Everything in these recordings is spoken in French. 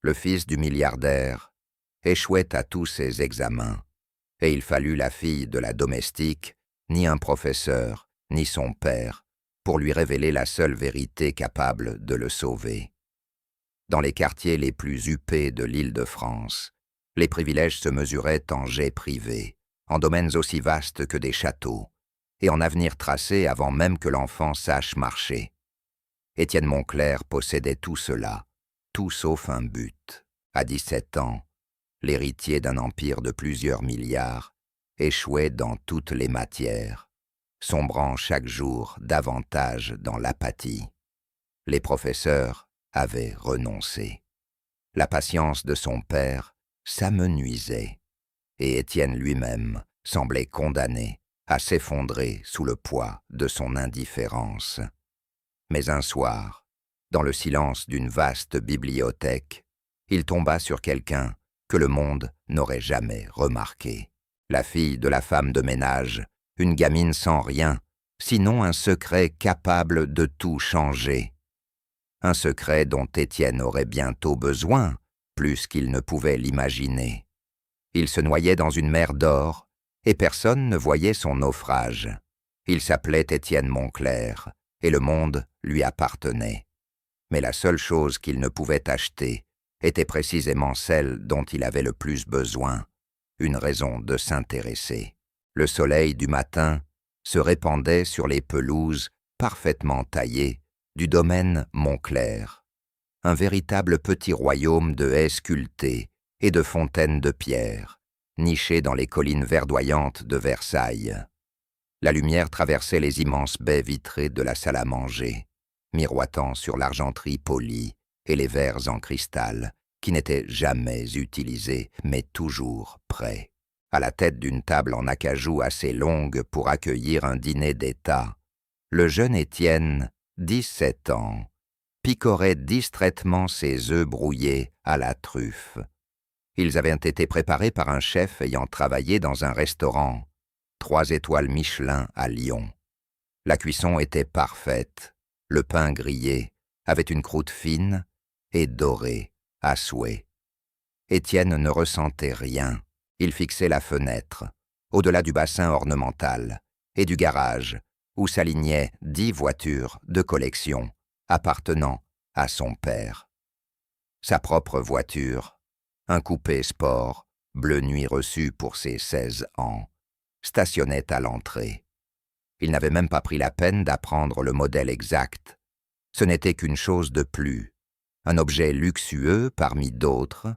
le fils du milliardaire, échouait à tous ses examens, et il fallut la fille de la domestique, ni un professeur, ni son père, pour lui révéler la seule vérité capable de le sauver. Dans les quartiers les plus huppés de l'Île-de-France, les privilèges se mesuraient en jets privés, en domaines aussi vastes que des châteaux, et en avenirs tracés avant même que l'enfant sache marcher. Étienne Moncler possédait tout cela, tout sauf un but. À 17 ans, l'héritier d'un empire de plusieurs milliards, échouait dans toutes les matières, sombrant chaque jour davantage dans l'apathie. Les professeurs avaient renoncé. La patience de son père s'amenuisait, et Étienne lui-même semblait condamné à s'effondrer sous le poids de son indifférence. Mais un soir, dans le silence d'une vaste bibliothèque, il tomba sur quelqu'un que le monde n'aurait jamais remarqué. La fille de la femme de ménage, une gamine sans rien, sinon un secret capable de tout changer. Un secret dont Étienne aurait bientôt besoin, plus qu'il ne pouvait l'imaginer. Il se noyait dans une mer d'or, et personne ne voyait son naufrage. Il s'appelait Étienne Moncler, et le monde lui appartenait. Mais la seule chose qu'il ne pouvait acheter était précisément celle dont il avait le plus besoin, une raison de s'intéresser. Le soleil du matin se répandait sur les pelouses parfaitement taillées du domaine Moncler, un véritable petit royaume de haies sculptées et de fontaines de pierre, niché dans les collines verdoyantes de Versailles. La lumière traversait les immenses baies vitrées de la salle à manger, miroitant sur l'argenterie polie et les verres en cristal, qui n'étaient jamais utilisés, mais toujours prêts. À la tête d'une table en acajou assez longue pour accueillir un dîner d'État, le jeune Étienne, 17 ans, picorait distraitement ses œufs brouillés à la truffe. Ils avaient été préparés par un chef ayant travaillé dans un restaurant 3 étoiles Michelin à Lyon. La cuisson était parfaite, le pain grillé avait une croûte fine et dorée à souhait. Étienne ne ressentait rien. Il fixait la fenêtre, au-delà du bassin ornemental et du garage, où s'alignaient 10 voitures de collection appartenant à son père. Sa propre voiture, un coupé sport, bleu nuit reçu pour ses 16 ans, stationnait à l'entrée. Il n'avait même pas pris la peine d'apprendre le modèle exact. Ce n'était qu'une chose de plus, un objet luxueux parmi d'autres,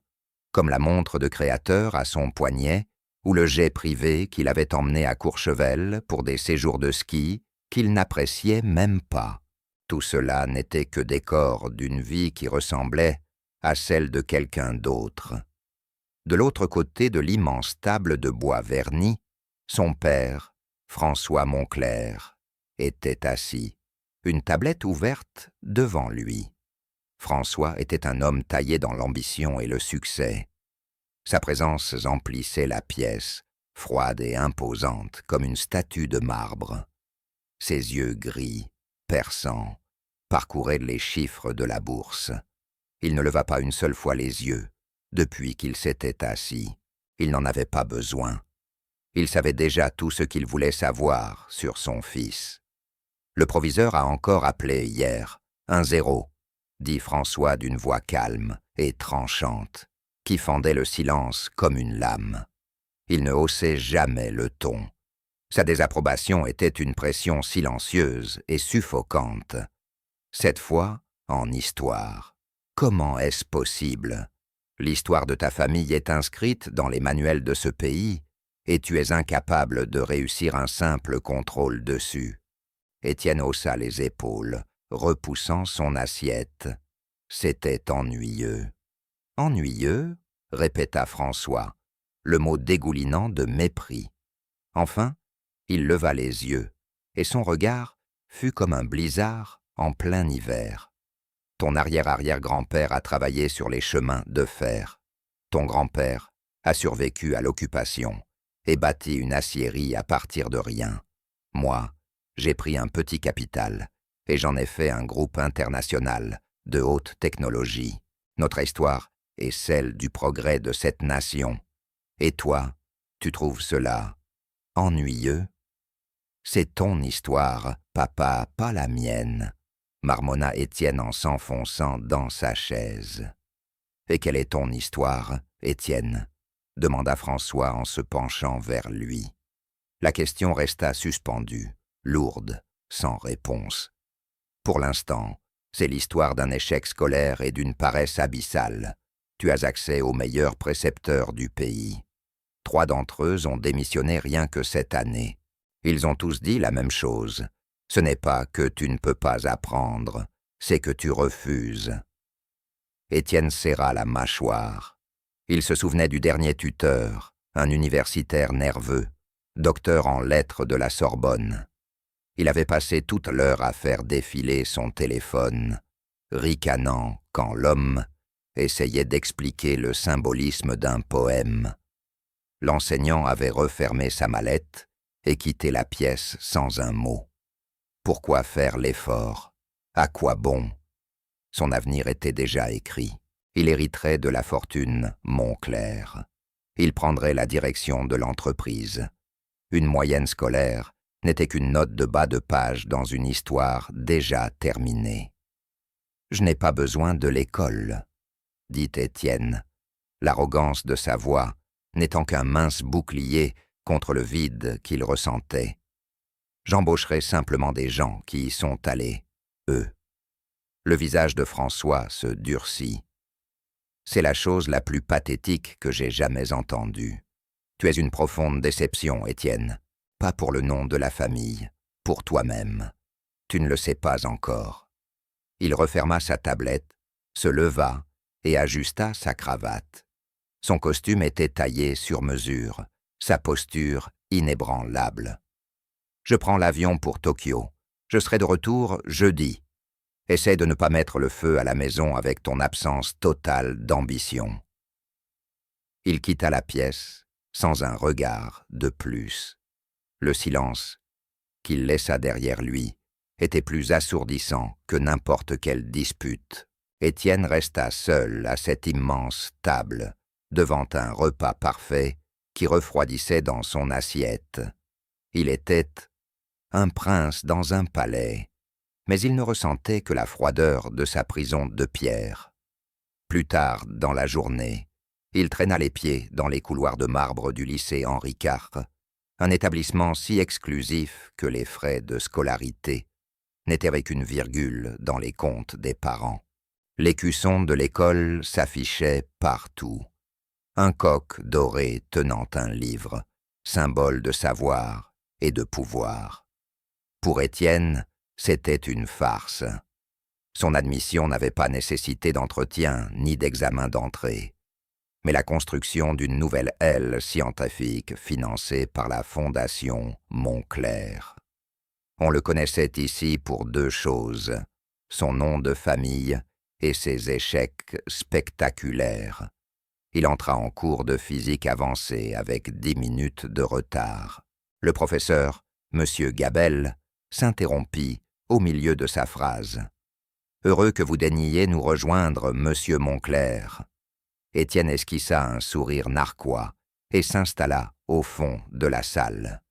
comme la montre de créateur à son poignet ou le jet privé qu'il avait emmené à Courchevel pour des séjours de ski qu'il n'appréciait même pas. Tout cela n'était que décor d'une vie qui ressemblait à celle de quelqu'un d'autre. De l'autre côté de l'immense table de bois verni, son père, François Moncler, était assis, une tablette ouverte devant lui. François était un homme taillé dans l'ambition et le succès. Sa présence emplissait la pièce, froide et imposante comme une statue de marbre. Ses yeux gris, perçants, parcouraient les chiffres de la bourse. Il ne leva pas une seule fois les yeux, depuis qu'il s'était assis. Il n'en avait pas besoin. Il savait déjà tout ce qu'il voulait savoir sur son fils. Le proviseur a encore appelé hier, 1-0, dit François d'une voix calme et tranchante, qui fendait le silence comme une lame. Il ne haussait jamais le ton. Sa désapprobation était une pression silencieuse et suffocante. Cette fois, en histoire. Comment est-ce possible? L'histoire de ta famille est inscrite dans les manuels de ce pays, et tu es incapable de réussir un simple contrôle dessus. Étienne haussa les épaules, repoussant son assiette. C'était ennuyeux. Ennuyeux, répéta François, le mot dégoulinant de mépris. Enfin, il leva les yeux, et son regard fut comme un blizzard en plein hiver. Ton arrière-arrière-grand-père a travaillé sur les chemins de fer. Ton grand-père a survécu à l'occupation et bâti une aciérie à partir de rien. Moi, j'ai pris un petit capital et j'en ai fait un groupe international de haute technologie. Notre histoire et celle du progrès de cette nation. Et toi, tu trouves cela ennuyeux? C'est ton histoire, papa, pas la mienne, marmonna Étienne en s'enfonçant dans sa chaise. Et quelle est ton histoire, Étienne? Demanda François en se penchant vers lui. La question resta suspendue, lourde, sans réponse. Pour l'instant, c'est l'histoire d'un échec scolaire et d'une paresse abyssale. Tu as accès aux meilleurs précepteurs du pays. 3 d'entre eux ont démissionné rien que cette année. Ils ont tous dit la même chose. Ce n'est pas que tu ne peux pas apprendre, c'est que tu refuses. Étienne serra la mâchoire. Il se souvenait du dernier tuteur, un universitaire nerveux, docteur en lettres de la Sorbonne. Il avait passé toute l'heure à faire défiler son téléphone, ricanant quand l'homme essayait d'expliquer le symbolisme d'un poème. L'enseignant avait refermé sa mallette et quitté la pièce sans un mot. Pourquoi faire l'effort? À quoi bon? Son avenir était déjà écrit. Il hériterait de la fortune Montclair. Il prendrait la direction de l'entreprise. Une moyenne scolaire n'était qu'une note de bas de page dans une histoire déjà terminée. « Je n'ai pas besoin de l'école », dit Étienne, l'arrogance de sa voix n'étant qu'un mince bouclier contre le vide qu'il ressentait. « J'embaucherai simplement des gens qui y sont allés, eux. » Le visage de François se durcit. « C'est la chose la plus pathétique que j'ai jamais entendue. Tu es une profonde déception, Étienne. Pas pour le nom de la famille, pour toi-même. Tu ne le sais pas encore. » Il referma sa tablette, se leva et ajusta sa cravate. Son costume était taillé sur mesure, sa posture inébranlable. « Je prends l'avion pour Tokyo. Je serai de retour jeudi. Essaie de ne pas mettre le feu à la maison avec ton absence totale d'ambition. » Il quitta la pièce sans un regard de plus. Le silence qu'il laissa derrière lui était plus assourdissant que n'importe quelle dispute. Étienne resta seul à cette immense table, devant un repas parfait qui refroidissait dans son assiette. Il était un prince dans un palais, mais il ne ressentait que la froideur de sa prison de pierre. Plus tard dans la journée, il traîna les pieds dans les couloirs de marbre du lycée Henri IV, un établissement si exclusif que les frais de scolarité n'étaient qu'une virgule dans les comptes des parents. L'écusson de l'école s'affichait partout. Un coq doré tenant un livre, symbole de savoir et de pouvoir. Pour Étienne, c'était une farce. Son admission n'avait pas nécessité d'entretien ni d'examen d'entrée, mais la construction d'une nouvelle aile scientifique financée par la Fondation Montclair. On le connaissait ici pour 2 choses, son nom de famille et ses échecs spectaculaires. Il entra en cours de physique avancée avec 10 minutes de retard. Le professeur, M. Gabel, s'interrompit au milieu de sa phrase. « Heureux que vous daigniez nous rejoindre, Monsieur Montclair. » Étienne esquissa un sourire narquois et s'installa au fond de la salle.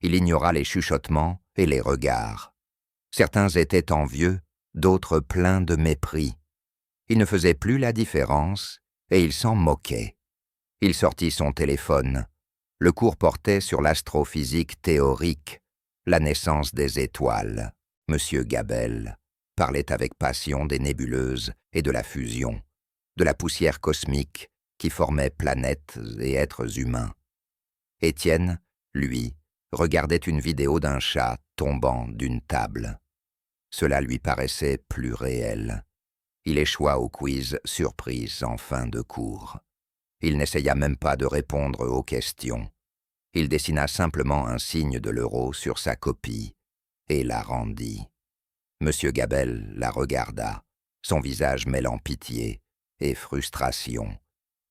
Il ignora les chuchotements et les regards. Certains étaient envieux, d'autres pleins de mépris. Il ne faisait plus la différence et il s'en moquait. Il sortit son téléphone. Le cours portait sur l'astrophysique théorique, la naissance des étoiles. Monsieur Gabel parlait avec passion des nébuleuses et de la fusion, de la poussière cosmique qui formait planètes et êtres humains. Étienne, lui, regardait une vidéo d'un chat tombant d'une table. Cela lui paraissait plus réel. Il échoua au quiz surprise en fin de cours. Il n'essaya même pas de répondre aux questions. Il dessina simplement un signe de l'euro sur sa copie et la rendit. Monsieur Gabel la regarda, son visage mêlant pitié et frustration,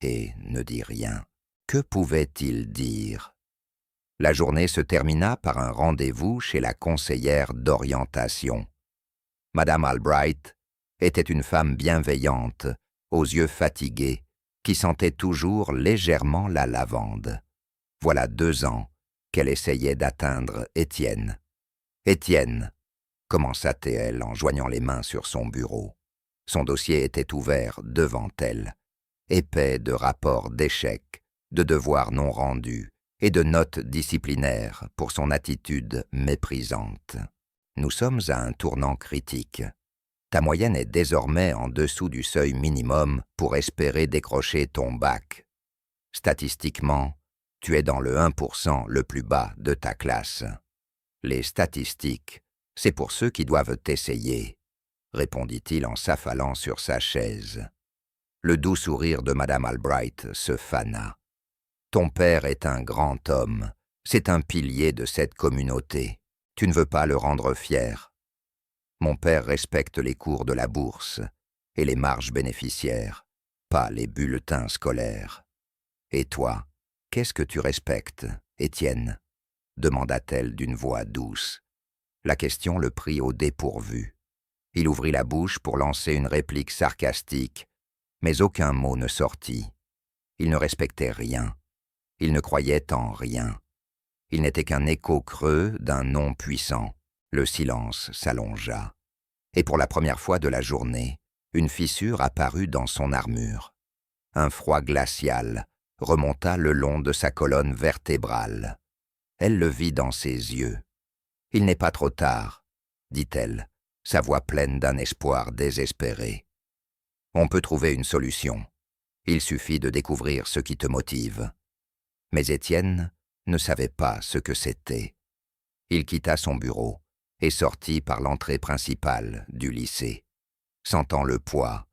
et ne dit rien. Que pouvait-il dire? La journée se termina par un rendez-vous chez la conseillère d'orientation. Madame Albright était une femme bienveillante, aux yeux fatigués qui sentait toujours légèrement la lavande. Voilà 2 ans qu'elle essayait d'atteindre Étienne. « Étienne !» commença-t-elle en joignant les mains sur son bureau. Son dossier était ouvert devant elle, épais de rapports d'échecs, de devoirs non rendus et de notes disciplinaires pour son attitude méprisante. « Nous sommes à un tournant critique. Ta moyenne est désormais en dessous du seuil minimum pour espérer décrocher ton bac. Statistiquement, tu es dans le 1% le plus bas de ta classe. Les statistiques, c'est pour ceux qui doivent essayer, répondit-il en s'affalant sur sa chaise. Le doux sourire de Madame Albright se fana. Ton père est un grand homme, c'est un pilier de cette communauté. Tu ne veux pas le rendre fier. Mon père respecte les cours de la bourse et les marges bénéficiaires, pas les bulletins scolaires. Et toi, qu'est-ce que tu respectes, Étienne ? Demanda-t-elle d'une voix douce. La question le prit au dépourvu. Il ouvrit la bouche pour lancer une réplique sarcastique, mais aucun mot ne sortit. Il ne respectait rien. Il ne croyait en rien. Il n'était qu'un écho creux d'un non puissant. Le silence s'allongea. Et pour la première fois de la journée, une fissure apparut dans son armure. Un froid glacial remonta le long de sa colonne vertébrale. Elle le vit dans ses yeux. « Il n'est pas trop tard, » dit-elle, sa voix pleine d'un espoir désespéré. « On peut trouver une solution. Il suffit de découvrir ce qui te motive. » Mais Étienne ne savait pas ce que c'était. Il quitta son bureau et sortit par l'entrée principale du lycée, sentant le poids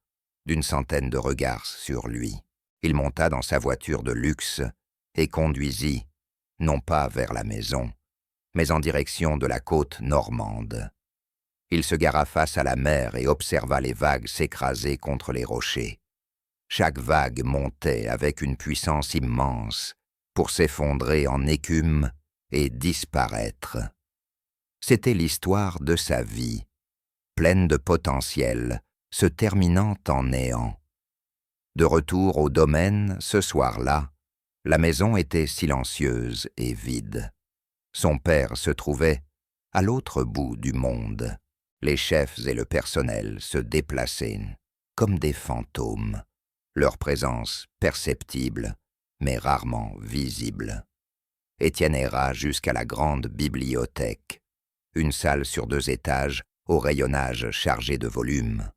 d'une centaine de regards sur lui. Il monta dans sa voiture de luxe et conduisit, non pas vers la maison, mais en direction de la côte normande. Il se gara face à la mer et observa les vagues s'écraser contre les rochers. Chaque vague montait avec une puissance immense pour s'effondrer en écume et disparaître. C'était l'histoire de sa vie, pleine de potentiel, se terminant en néant. De retour au domaine, ce soir-là, la maison était silencieuse et vide. Son père se trouvait à l'autre bout du monde. Les chefs et le personnel se déplaçaient comme des fantômes, leur présence perceptible, mais rarement visible. Étienne erra jusqu'à la grande bibliothèque, une salle sur 2 étages au rayonnage chargé de volumes,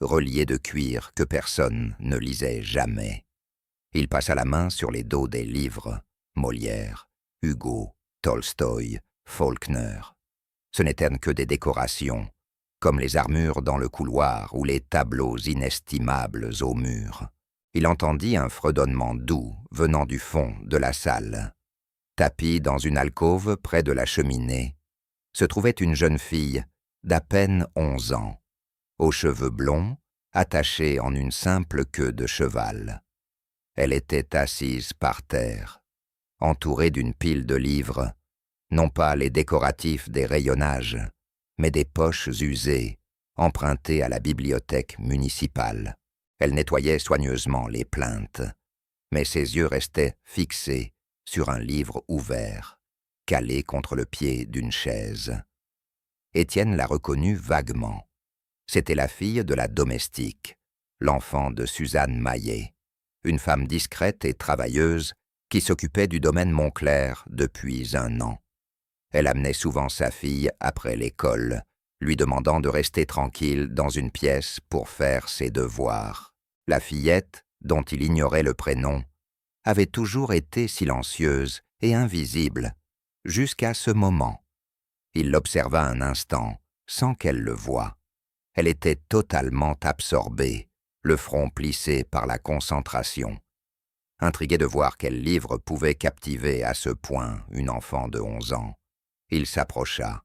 reliés de cuir que personne ne lisait jamais. Il passa la main sur les dos des livres, Molière, Hugo, Tolstoï, Faulkner. Ce n'étaient que des décorations, comme les armures dans le couloir ou les tableaux inestimables au mur. Il entendit un fredonnement doux venant du fond de la salle. Tapie dans une alcôve près de la cheminée, se trouvait une jeune fille d'à peine 11 ans, aux cheveux blonds, attachés en une simple queue de cheval. Elle était assise par terre, entourée d'une pile de livres, non pas les décoratifs des rayonnages, mais des poches usées, empruntées à la bibliothèque municipale. Elle nettoyait soigneusement les plaintes, mais ses yeux restaient fixés sur un livre ouvert, calé contre le pied d'une chaise. Étienne la reconnut vaguement. C'était la fille de la domestique, l'enfant de Suzanne Maillet, une femme discrète et travailleuse qui s'occupait du domaine Montclair depuis 1 an. Elle amenait souvent sa fille après l'école, lui demandant de rester tranquille dans une pièce pour faire ses devoirs. La fillette, dont il ignorait le prénom, avait toujours été silencieuse et invisible, jusqu'à ce moment. Il l'observa un instant, sans qu'elle le voie. Elle était totalement absorbée, le front plissé par la concentration. Intrigué de voir quel livre pouvait captiver à ce point une enfant de 11 ans, il s'approcha.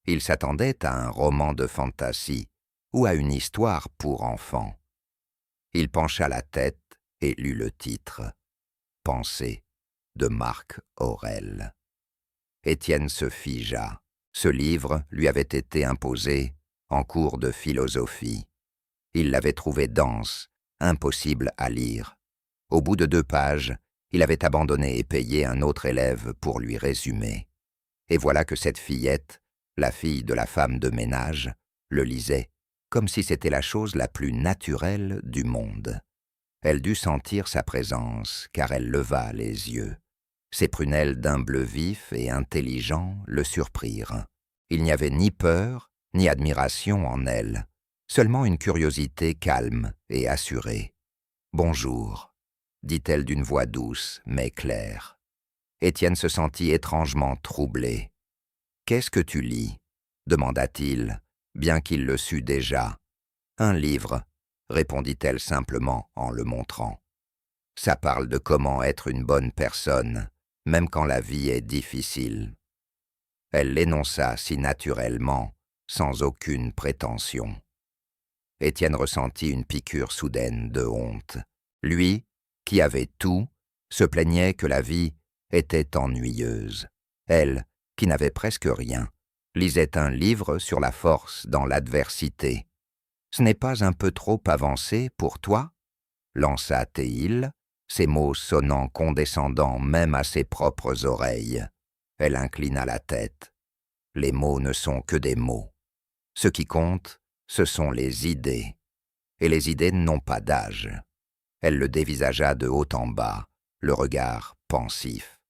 Il s'attendait à un roman de fantasy ou à une histoire pour enfants. Il pencha la tête et lut le titre. « Pensée » de Marc Aurèle. Étienne se figea. Ce livre lui avait été imposé en cours de philosophie. Il l'avait trouvé dense, impossible à lire, Au bout de 2 pages, il avait abandonné et payé un autre élève pour lui résumer. Et voilà que cette fillette, la fille de la femme de ménage, le lisait comme si c'était la chose la plus naturelle du monde. Elle dut sentir sa présence, car elle leva les yeux. Ses prunelles d'un bleu vif et intelligent le surprirent. Il n'y avait ni peur, ni admiration en elle, seulement une curiosité calme et assurée. « Bonjour », dit-elle d'une voix douce mais claire. Étienne se sentit étrangement troublé. « Qu'est-ce que tu lis » demanda-t-il, bien qu'il le sût déjà. « Un livre », répondit-elle simplement en le montrant. « Ça parle de comment être une bonne personne, même quand la vie est difficile. » Elle l'énonça si naturellement, sans aucune prétention. Étienne ressentit une piqûre soudaine de honte. Lui, qui avait tout, se plaignait que la vie était ennuyeuse. Elle, qui n'avait presque rien, lisait un livre sur la force dans l'adversité. « Ce n'est pas un peu trop avancé pour toi ?» lança Théil, ses mots sonnant condescendants même à ses propres oreilles. Elle inclina la tête. Les mots ne sont que des mots. Ce qui compte, ce sont les idées. Et les idées n'ont pas d'âge. Elle le dévisagea de haut en bas, le regard pensif.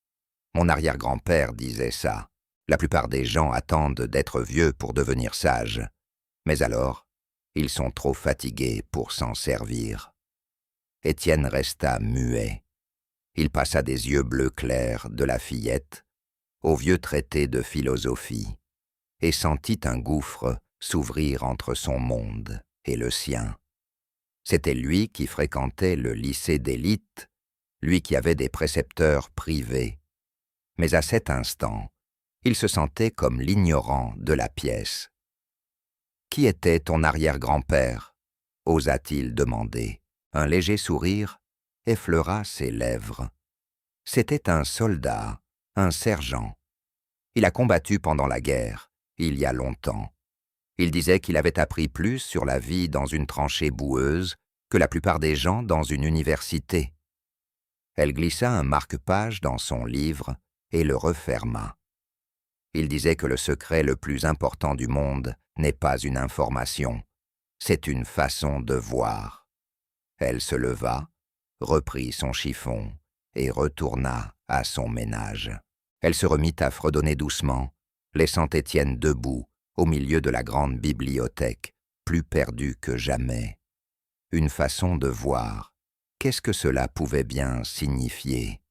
Mon arrière-grand-père disait ça. La plupart des gens attendent d'être vieux pour devenir sages. Mais alors, ils sont trop fatigués pour s'en servir. Étienne resta muet. Il passa des yeux bleus clairs de la fillette au vieux traité de philosophie et sentit un gouffre s'ouvrir entre son monde et le sien. C'était lui qui fréquentait le lycée d'élite, lui qui avait des précepteurs privés. Mais à cet instant, il se sentait comme l'ignorant de la pièce. « Qui était ton arrière-grand-père » osa-t-il demander. Un léger sourire effleura ses lèvres. C'était un soldat, un sergent. Il a combattu pendant la guerre, il y a longtemps. Il disait qu'il avait appris plus sur la vie dans une tranchée boueuse que la plupart des gens dans une université. Elle glissa un marque-page dans son livre et le referma. Il disait que le secret le plus important du monde n'est pas une information, c'est une façon de voir. Elle se leva, reprit son chiffon et retourna à son ménage. Elle se remit à fredonner doucement, laissant Étienne debout au milieu de la grande bibliothèque, plus perdu que jamais. Une façon de voir. Qu'est-ce que cela pouvait bien signifier?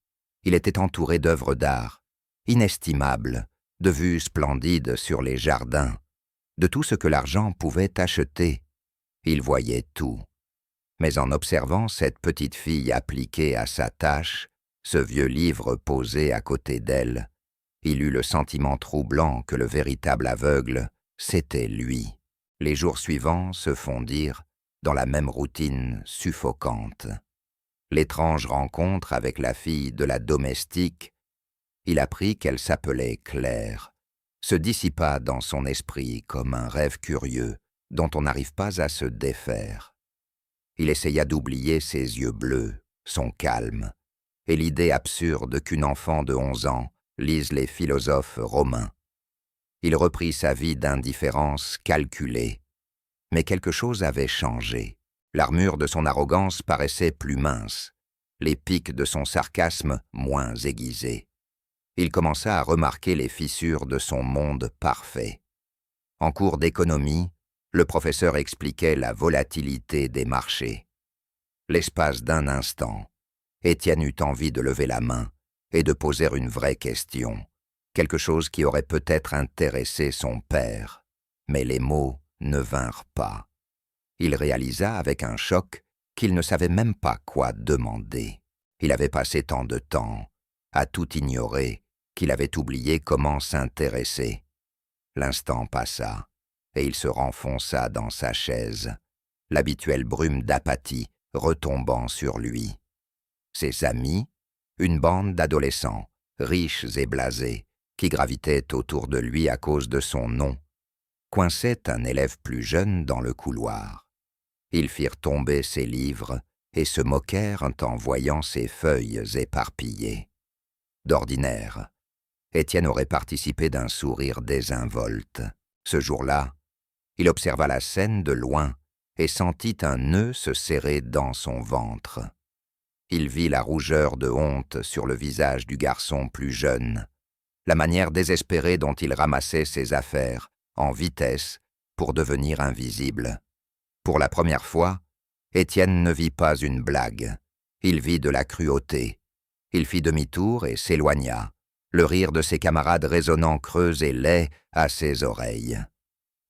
Il était entouré d'œuvres d'art, inestimables, de vues splendides sur les jardins, de tout ce que l'argent pouvait acheter. Il voyait tout. Mais en observant cette petite fille appliquée à sa tâche, ce vieux livre posé à côté d'elle, il eut le sentiment troublant que le véritable aveugle, c'était lui. Les jours suivants se fondirent dans la même routine suffocante. L'étrange rencontre avec la fille de la domestique, il apprit qu'elle s'appelait Claire, se dissipa dans son esprit comme un rêve curieux dont on n'arrive pas à se défaire. Il essaya d'oublier ses yeux bleus, son calme, et l'idée absurde qu'une enfant de 11 ans lise les philosophes romains. Il reprit sa vie d'indifférence calculée, mais quelque chose avait changé. L'armure de son arrogance paraissait plus mince, les pics de son sarcasme moins aiguisés. Il commença à remarquer les fissures de son monde parfait. En cours d'économie, le professeur expliquait la volatilité des marchés. L'espace d'un instant, Étienne eut envie de lever la main et de poser une vraie question, quelque chose qui aurait peut-être intéressé son père, mais les mots ne vinrent pas. Il réalisa avec un choc qu'il ne savait même pas quoi demander. Il avait passé tant de temps à tout ignorer qu'il avait oublié comment s'intéresser. L'instant passa, et il se renfonça dans sa chaise, l'habituelle brume d'apathie retombant sur lui. Ses amis, une bande d'adolescents, riches et blasés, qui gravitaient autour de lui à cause de son nom, coinçaient un élève plus jeune dans le couloir. Ils firent tomber ses livres et se moquèrent en voyant ses feuilles éparpillées. D'ordinaire, Étienne aurait participé d'un sourire désinvolte. Ce jour-là, il observa la scène de loin et sentit un nœud se serrer dans son ventre. Il vit la rougeur de honte sur le visage du garçon plus jeune, la manière désespérée dont il ramassait ses affaires, en vitesse, pour devenir invisible. Pour la première fois, Étienne ne vit pas une blague. Il vit de la cruauté. Il fit demi-tour et s'éloigna, le rire de ses camarades résonnant creux et laid à ses oreilles.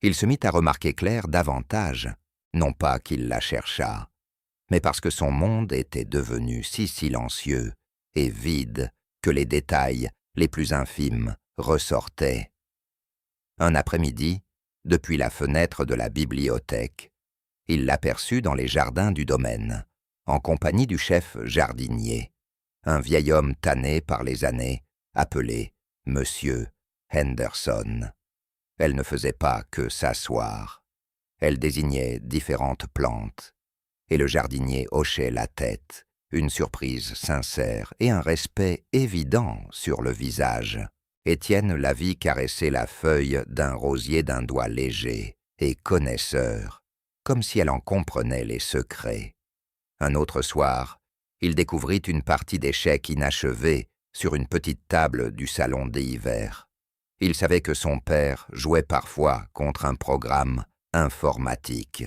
Il se mit à remarquer Claire davantage, non pas qu'il la cherchât, mais parce que son monde était devenu si silencieux et vide que les détails les plus infimes ressortaient. Un après-midi, depuis la fenêtre de la bibliothèque, il l'aperçut dans les jardins du domaine, en compagnie du chef jardinier, un vieil homme tanné par les années, appelé Monsieur Henderson. Elle ne faisait pas que s'asseoir. Elle désignait différentes plantes, et le jardinier hochait la tête, une surprise sincère et un respect évident sur le visage. Étienne la vit caresser la feuille d'un rosier d'un doigt léger et connaisseur, comme si elle en comprenait les secrets. Un autre soir, il découvrit une partie d'échecs inachevée sur une petite table du salon des hivers. Il savait que son père jouait parfois contre un programme informatique.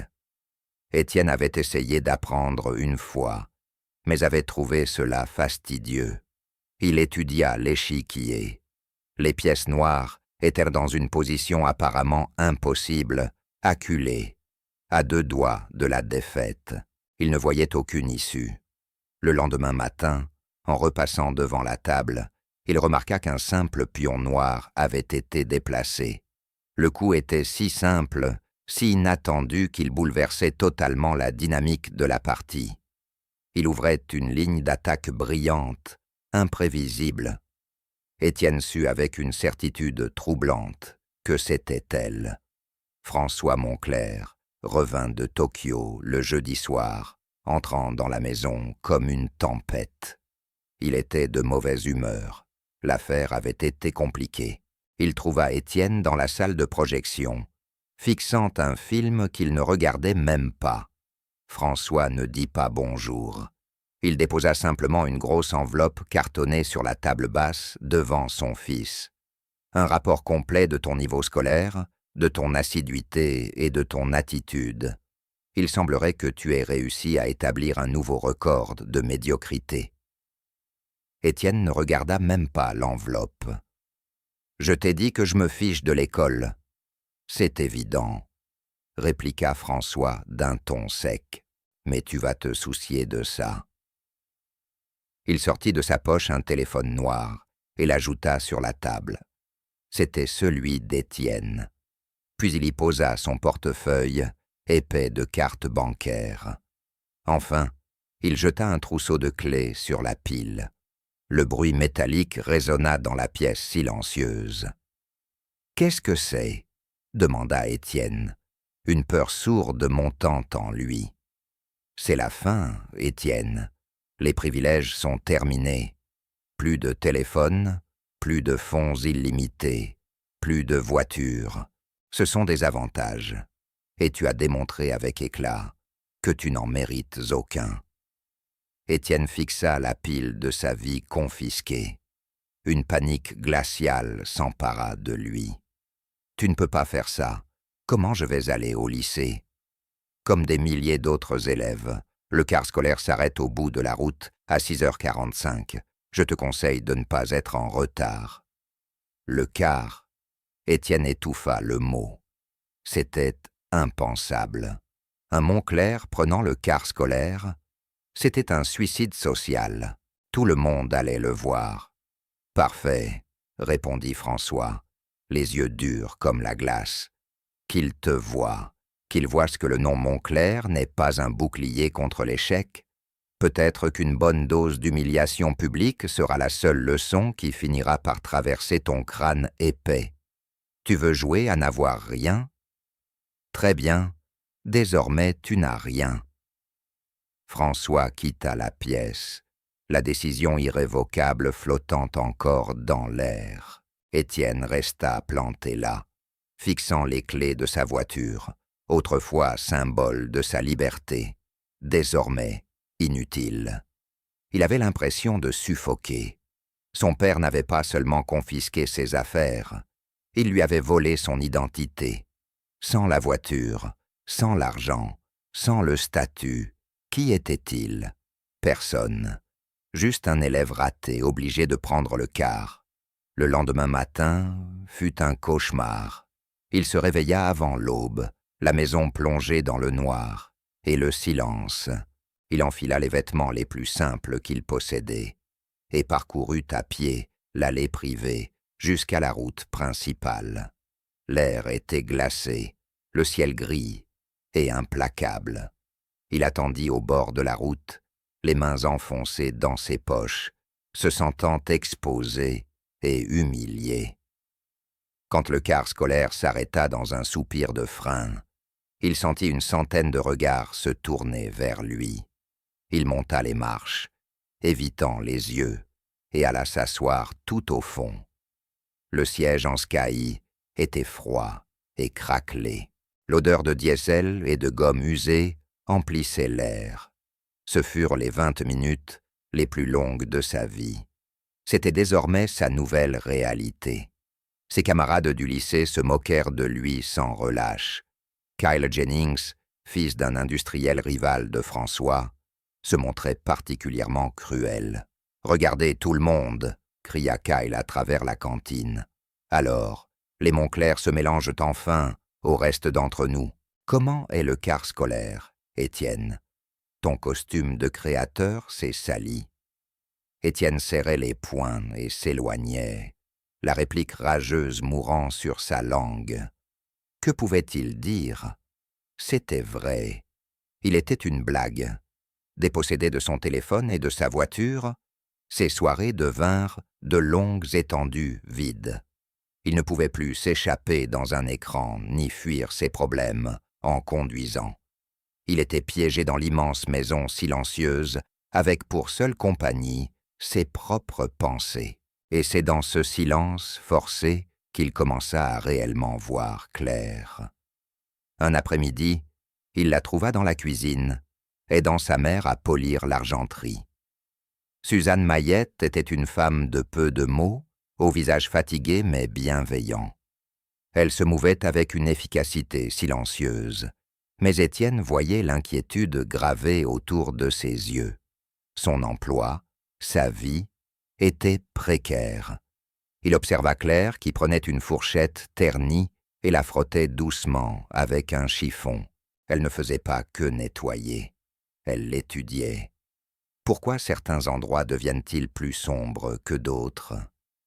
Étienne avait essayé d'apprendre une fois, mais avait trouvé cela fastidieux. Il étudia l'échiquier. Les pièces noires étaient dans une position apparemment impossible, acculées, à 2 doigts de la défaite. Il ne voyait aucune issue. Le lendemain matin, en repassant devant la table, il remarqua qu'un simple pion noir avait été déplacé. Le coup était si simple, si inattendu qu'il bouleversait totalement la dynamique de la partie. Il ouvrait une ligne d'attaque brillante, imprévisible. Étienne sut avec une certitude troublante que c'était elle. François Montclair revint de Tokyo le jeudi soir, entrant dans la maison comme une tempête. Il était de mauvaise humeur. L'affaire avait été compliquée. Il trouva Étienne dans la salle de projection, fixant un film qu'il ne regardait même pas. François ne dit pas bonjour. Il déposa simplement une grosse enveloppe cartonnée sur la table basse devant son fils. Un rapport complet de ton niveau scolaire, de ton assiduité et de ton attitude. Il semblerait que tu aies réussi à établir un nouveau record de médiocrité. Étienne ne regarda même pas l'enveloppe. « Je t'ai dit que je me fiche de l'école. »« C'est évident, » répliqua François d'un ton sec. « Mais tu vas te soucier de ça. » Il sortit de sa poche un téléphone noir et l'ajouta sur la table. C'était celui d'Étienne. Puis il y posa son portefeuille, épais de cartes bancaires. Enfin, il jeta un trousseau de clés sur la pile. Le bruit métallique résonna dans la pièce silencieuse. « Qu'est-ce que c'est » demanda Étienne, une peur sourde montant en lui. « C'est la fin, Étienne. Les privilèges sont terminés. Plus de téléphone, plus de fonds illimités, plus de voitures. Ce sont des avantages. Et tu as démontré avec éclat que tu n'en mérites aucun. » Étienne fixa la pile de sa vie confisquée. Une panique glaciale s'empara de lui. « Tu ne peux pas faire ça. Comment je vais aller au lycée ?» Comme des milliers d'autres élèves, le car scolaire s'arrête au bout de la route à 6h45. Je te conseille de ne pas être en retard. Le car. Étienne étouffa le mot. C'était impensable. Un Montclair prenant le car scolaire, c'était un suicide social. Tout le monde allait le voir. « Parfait, » répondit François, les yeux durs comme la glace. « Qu'il te voie, qu'il voie ce que le nom Montclair n'est pas un bouclier contre l'échec. Peut-être qu'une bonne dose d'humiliation publique sera la seule leçon qui finira par traverser ton crâne épais. Tu veux jouer à n'avoir rien ? Très bien, désormais tu n'as rien. » François quitta la pièce, la décision irrévocable flottant encore dans l'air. Étienne resta planté là, fixant les clés de sa voiture, autrefois symbole de sa liberté, désormais inutile. Il avait l'impression de suffoquer. Son père n'avait pas seulement confisqué ses affaires, il lui avait volé son identité. Sans la voiture, sans l'argent, sans le statut, qui était-il? Personne. Juste un élève raté, obligé de prendre le car. Le lendemain matin fut un cauchemar. Il se réveilla avant l'aube, la maison plongée dans le noir, et le silence. Il enfila les vêtements les plus simples qu'il possédait, et parcourut à pied l'allée privée jusqu'à la route principale. L'air était glacé, le ciel gris et implacable. Il attendit au bord de la route, les mains enfoncées dans ses poches, se sentant exposé et humilié. Quand le car scolaire s'arrêta dans un soupir de frein, il sentit une centaine de regards se tourner vers lui. Il monta les marches, évitant les yeux, et alla s'asseoir tout au fond. Le siège en sky était froid et craquelé. L'odeur de diesel et de gomme usée emplissait l'air. Ce furent les 20 minutes les plus longues de sa vie. C'était désormais sa nouvelle réalité. Ses camarades du lycée se moquèrent de lui sans relâche. Kyle Jennings, fils d'un industriel rival de François, se montrait particulièrement cruel. « Regardez tout le monde !» cria Kyle à travers la cantine. « Alors, les Montclair se mélangent enfin au reste d'entre nous. Comment est le car scolaire, Étienne? Ton costume de créateur s'est sali. » Étienne serrait les poings et s'éloignait, la réplique rageuse mourant sur sa langue. Que pouvait-il dire? C'était vrai. Il était une blague. Dépossédé de son téléphone et de sa voiture, ses soirées devinrent de longues étendues vides. Il ne pouvait plus s'échapper dans un écran ni fuir ses problèmes en conduisant. Il était piégé dans l'immense maison silencieuse avec pour seule compagnie ses propres pensées. Et c'est dans ce silence forcé qu'il commença à réellement voir clair. Un après-midi, il la trouva dans la cuisine, aidant sa mère à polir l'argenterie. Suzanne Mayette était une femme de peu de mots, au visage fatigué mais bienveillant. Elle se mouvait avec une efficacité silencieuse, mais Étienne voyait l'inquiétude gravée autour de ses yeux. Son emploi, sa vie, étaient précaires. Il observa Claire qui prenait une fourchette ternie et la frottait doucement avec un chiffon. Elle ne faisait pas que nettoyer. Elle l'étudiait. Pourquoi certains endroits deviennent-ils plus sombres que d'autres?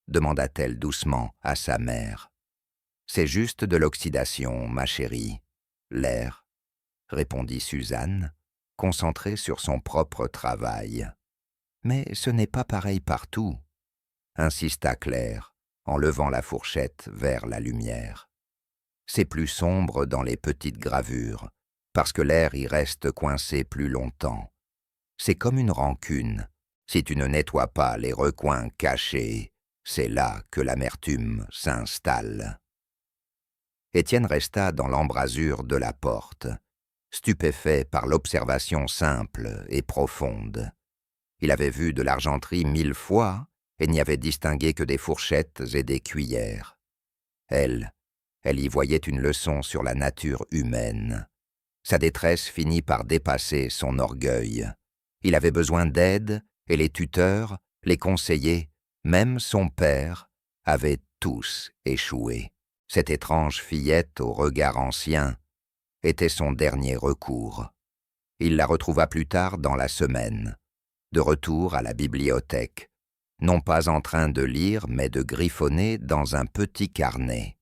Demanda-t-elle doucement à sa mère. C'est juste de l'oxydation, ma chérie. L'air, répondit Suzanne, concentrée sur son propre travail. Mais ce n'est pas pareil partout, insista Claire, en levant la fourchette vers la lumière. C'est plus sombre dans les petites gravures, parce que l'air y reste coincé plus longtemps. C'est comme une rancune. Si tu ne nettoies pas les recoins cachés, c'est là que l'amertume s'installe. Étienne resta dans l'embrasure de la porte, stupéfait par l'observation simple et profonde. Il avait vu de l'argenterie 1000 fois et n'y avait distingué que des fourchettes et des cuillères. Elle y voyait une leçon sur la nature humaine. Sa détresse finit par dépasser son orgueil. Il avait besoin d'aide et les tuteurs, les conseillers, même son père, avaient tous échoué. Cette étrange fillette au regard ancien était son dernier recours. Il la retrouva plus tard dans la semaine, de retour à la bibliothèque, non pas en train de lire, mais de griffonner dans un petit carnet.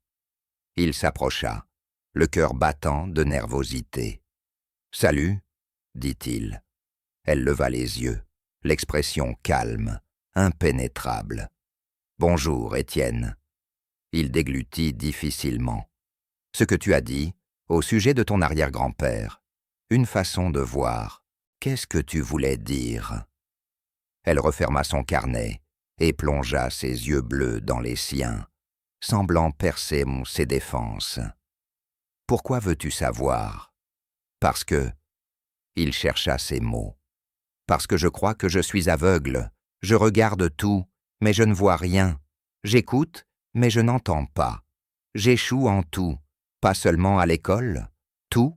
Il s'approcha, le cœur battant de nervosité. « Salut » dit-il. Elle leva les yeux, l'expression calme, impénétrable. « Bonjour, Étienne. » Il déglutit difficilement. « Ce que tu as dit, au sujet de ton arrière-grand-père, une façon de voir, Qu'est-ce que tu voulais dire ?» Elle referma son carnet et plongea ses yeux bleus dans les siens, semblant percer ses défenses. « Pourquoi veux-tu savoir ?»« Parce que... » Il chercha ses mots. « Parce que je crois que je suis aveugle. Je regarde tout, mais je ne vois rien. J'écoute, mais je n'entends pas. J'échoue en tout, pas seulement à l'école. Tout. »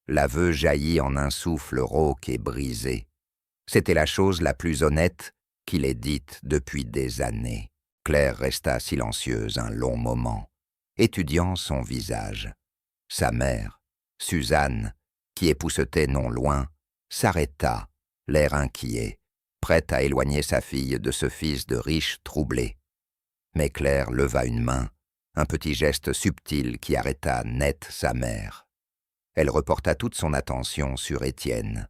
L'aveu jaillit en un souffle rauque et brisé. C'était la chose la plus honnête qu'il ait dite depuis des années. Claire resta silencieuse un long moment, étudiant son visage. Sa mère, Suzanne, qui époussetait non loin, s'arrêta, l'air inquiet, prête à éloigner sa fille de ce fils de riche troublé. Mais Claire leva une main, un petit geste subtil qui arrêta net sa mère. Elle reporta toute son attention sur Étienne.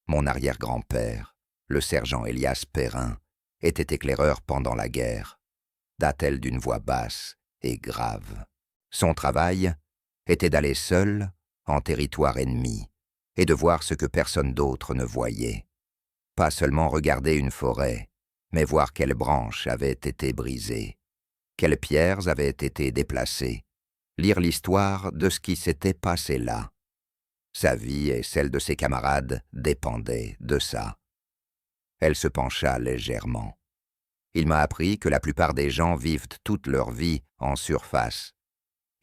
Mon arrière-grand-père, le sergent Elias Perrin, était éclaireur pendant la guerre, dit-elle d'une voix basse et grave. Son travail était d'aller seul en territoire ennemi et de voir ce que personne d'autre ne voyait. Pas seulement regarder une forêt, mais voir quelles branches avaient été brisées, quelles pierres avaient été déplacées, lire l'histoire de ce qui s'était passé là. Sa vie et celle de ses camarades dépendaient de ça. Elle se pencha légèrement. Il m'a appris que la plupart des gens vivent toute leur vie en surface.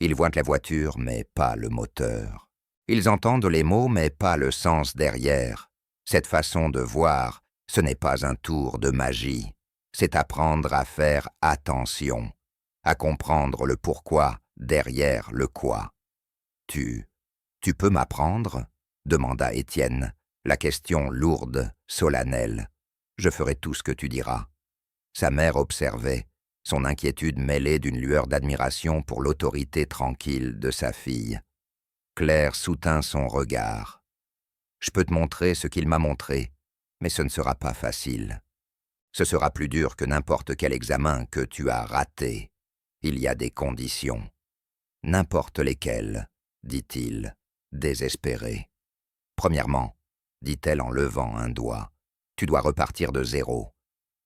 Ils voient la voiture, mais pas le moteur. Ils entendent les mots, mais pas le sens derrière. Cette façon de voir, ce n'est pas un tour de magie. C'est apprendre à faire attention, à comprendre le pourquoi derrière le quoi. Tu peux m'apprendre ?» demanda Étienne, la question lourde, solennelle. « Je ferai tout ce que tu diras. » Sa mère observait, son inquiétude mêlée d'une lueur d'admiration pour l'autorité tranquille de sa fille. Claire soutint son regard. « Je peux te montrer ce qu'il m'a montré, mais ce ne sera pas facile. Ce sera plus dur que n'importe quel examen que tu as raté. Il y a des conditions. N'importe lesquelles, dit-il, désespéré. Premièrement, dit-elle en levant un doigt, tu dois repartir de zéro.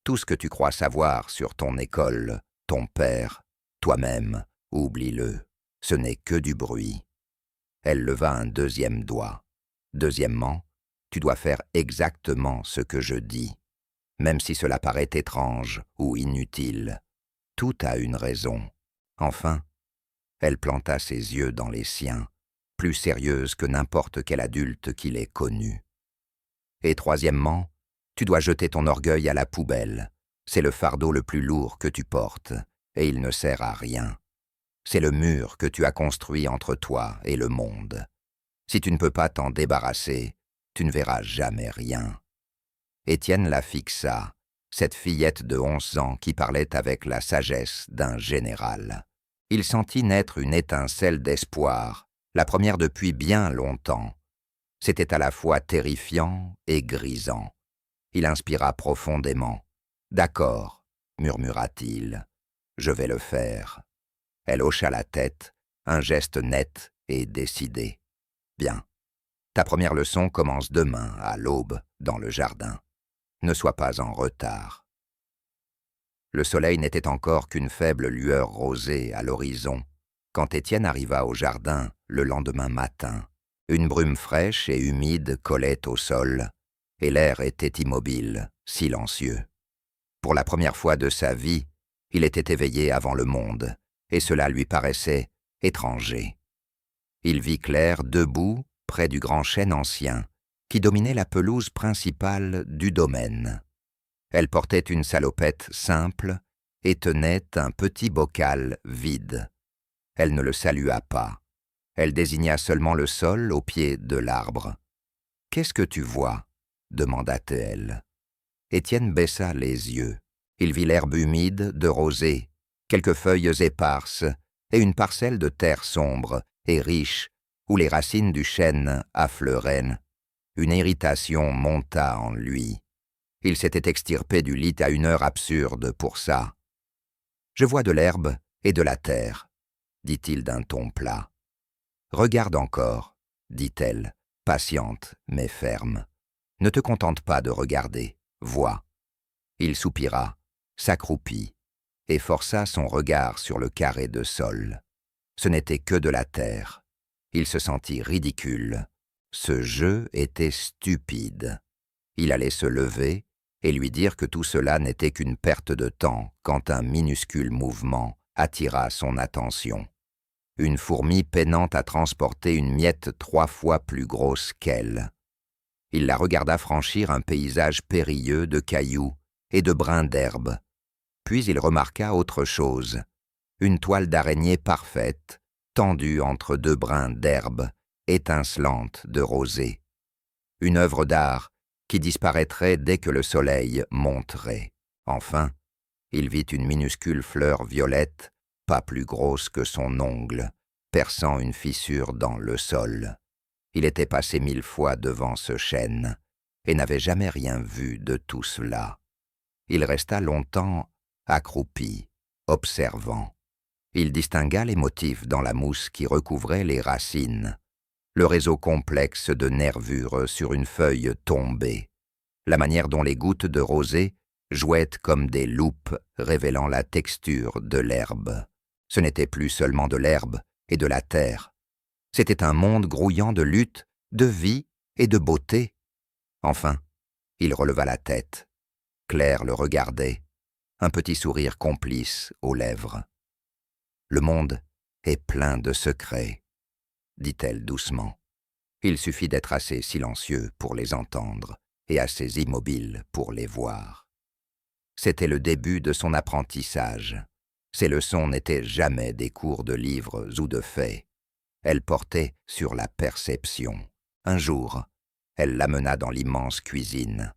Tout ce que tu crois savoir sur ton école, ton père, toi-même, oublie-le. Ce n'est que du bruit. Elle leva un deuxième doigt. Deuxièmement, tu dois faire exactement ce que je dis, même si cela paraît étrange ou inutile. Tout a une raison. Enfin, elle planta ses yeux dans les siens, plus sérieuse que n'importe quel adulte qu'il ait connu. Et troisièmement, tu dois jeter ton orgueil à la poubelle. C'est le fardeau le plus lourd que tu portes, et il ne sert à rien. C'est le mur que tu as construit entre toi et le monde. Si tu ne peux pas t'en débarrasser, tu ne verras jamais rien. Étienne la fixa, cette fillette de 11 ans qui parlait avec la sagesse d'un général. Il sentit naître une étincelle d'espoir, la première depuis bien longtemps. C'était à la fois terrifiant et grisant. Il inspira profondément. « D'accord, » murmura-t-il, « je vais le faire. » Elle hocha la tête, un geste net et décidé. « Bien. Ta première leçon commence demain, à l'aube, dans le jardin. Ne sois pas en retard. » Le soleil n'était encore qu'une faible lueur rosée à l'horizon, quand Étienne arriva au jardin le lendemain matin. Une brume fraîche et humide collait au sol, et l'air était immobile, silencieux. Pour la première fois de sa vie, il était éveillé avant le monde, et cela lui paraissait étranger. Il vit Claire debout près du grand chêne ancien, qui dominait la pelouse principale du domaine. Elle portait une salopette simple et tenait un petit bocal vide. Elle ne le salua pas. Elle désigna seulement le sol au pied de l'arbre. « Qu'est-ce que tu vois ?» demanda-t-elle. Étienne baissa les yeux. Il vit l'herbe humide de rosée, quelques feuilles éparses et une parcelle de terre sombre et riche où les racines du chêne affleuraient. Une irritation monta en lui. Il s'était extirpé du lit à une heure absurde pour ça. « Je vois de l'herbe et de la terre, » dit-il d'un ton plat. « Regarde encore, » dit-elle, patiente mais ferme. Ne te contente pas de regarder, vois. Il soupira, s'accroupit, et força son regard sur le carré de sol. Ce n'était que de la terre. Il se sentit ridicule. Ce jeu était stupide. Il allait se lever et lui dire que tout cela n'était qu'une perte de temps quand un minuscule mouvement attira son attention. Une fourmi peinant à transporter une miette 3 fois plus grosse qu'elle. Il la regarda franchir un paysage périlleux de cailloux et de brins d'herbe. Puis il remarqua autre chose, une toile d'araignée parfaite, tendue entre 2 brins d'herbe, étincelante de rosée. Une œuvre d'art qui disparaîtrait dès que le soleil monterait. Enfin, il vit une minuscule fleur violette, pas plus grosse que son ongle, perçant une fissure dans le sol. Il était passé 1000 fois devant ce chêne et n'avait jamais rien vu de tout cela. Il resta longtemps accroupi, observant. Il distingua les motifs dans la mousse qui recouvrait les racines, le réseau complexe de nervures sur une feuille tombée, la manière dont les gouttes de rosée jouaient comme des loupes révélant la texture de l'herbe. Ce n'était plus seulement de l'herbe et de la terre. C'était un monde grouillant de lutte, de vie et de beauté. Enfin, il releva la tête. Claire le regardait, un petit sourire complice aux lèvres. « Le monde est plein de secrets, » dit-elle doucement. Il suffit d'être assez silencieux pour les entendre et assez immobile pour les voir. C'était le début de son apprentissage. Ses leçons n'étaient jamais des cours de livres ou de faits. Elles portaient sur la perception. Un jour, elle l'amena dans l'immense cuisine.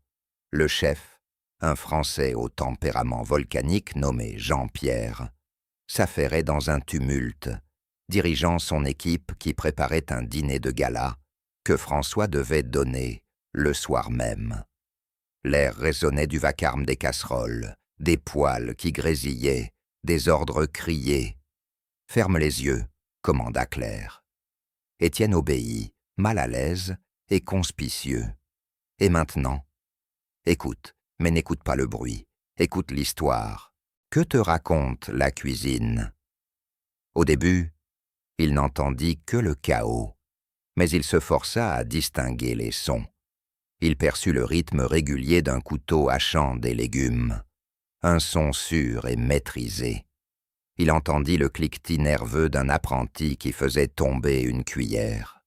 Le chef, un Français au tempérament volcanique nommé Jean-Pierre, s'affairait dans un tumulte, dirigeant son équipe qui préparait un dîner de gala que François devait donner le soir même. L'air résonnait du vacarme des casseroles, des poêles qui grésillaient, des ordres criés. « Ferme les yeux », commanda Claire. Étienne obéit, mal à l'aise et conspicieux. « Et maintenant ? Écoute, mais n'écoute pas le bruit. Écoute l'histoire. Que te raconte la cuisine ?» Au début, il n'entendit que le chaos, mais il se força à distinguer les sons. Il perçut le rythme régulier d'un couteau hachant des légumes, un son sûr et maîtrisé. Il entendit le cliquetis nerveux d'un apprenti qui faisait tomber une cuillère.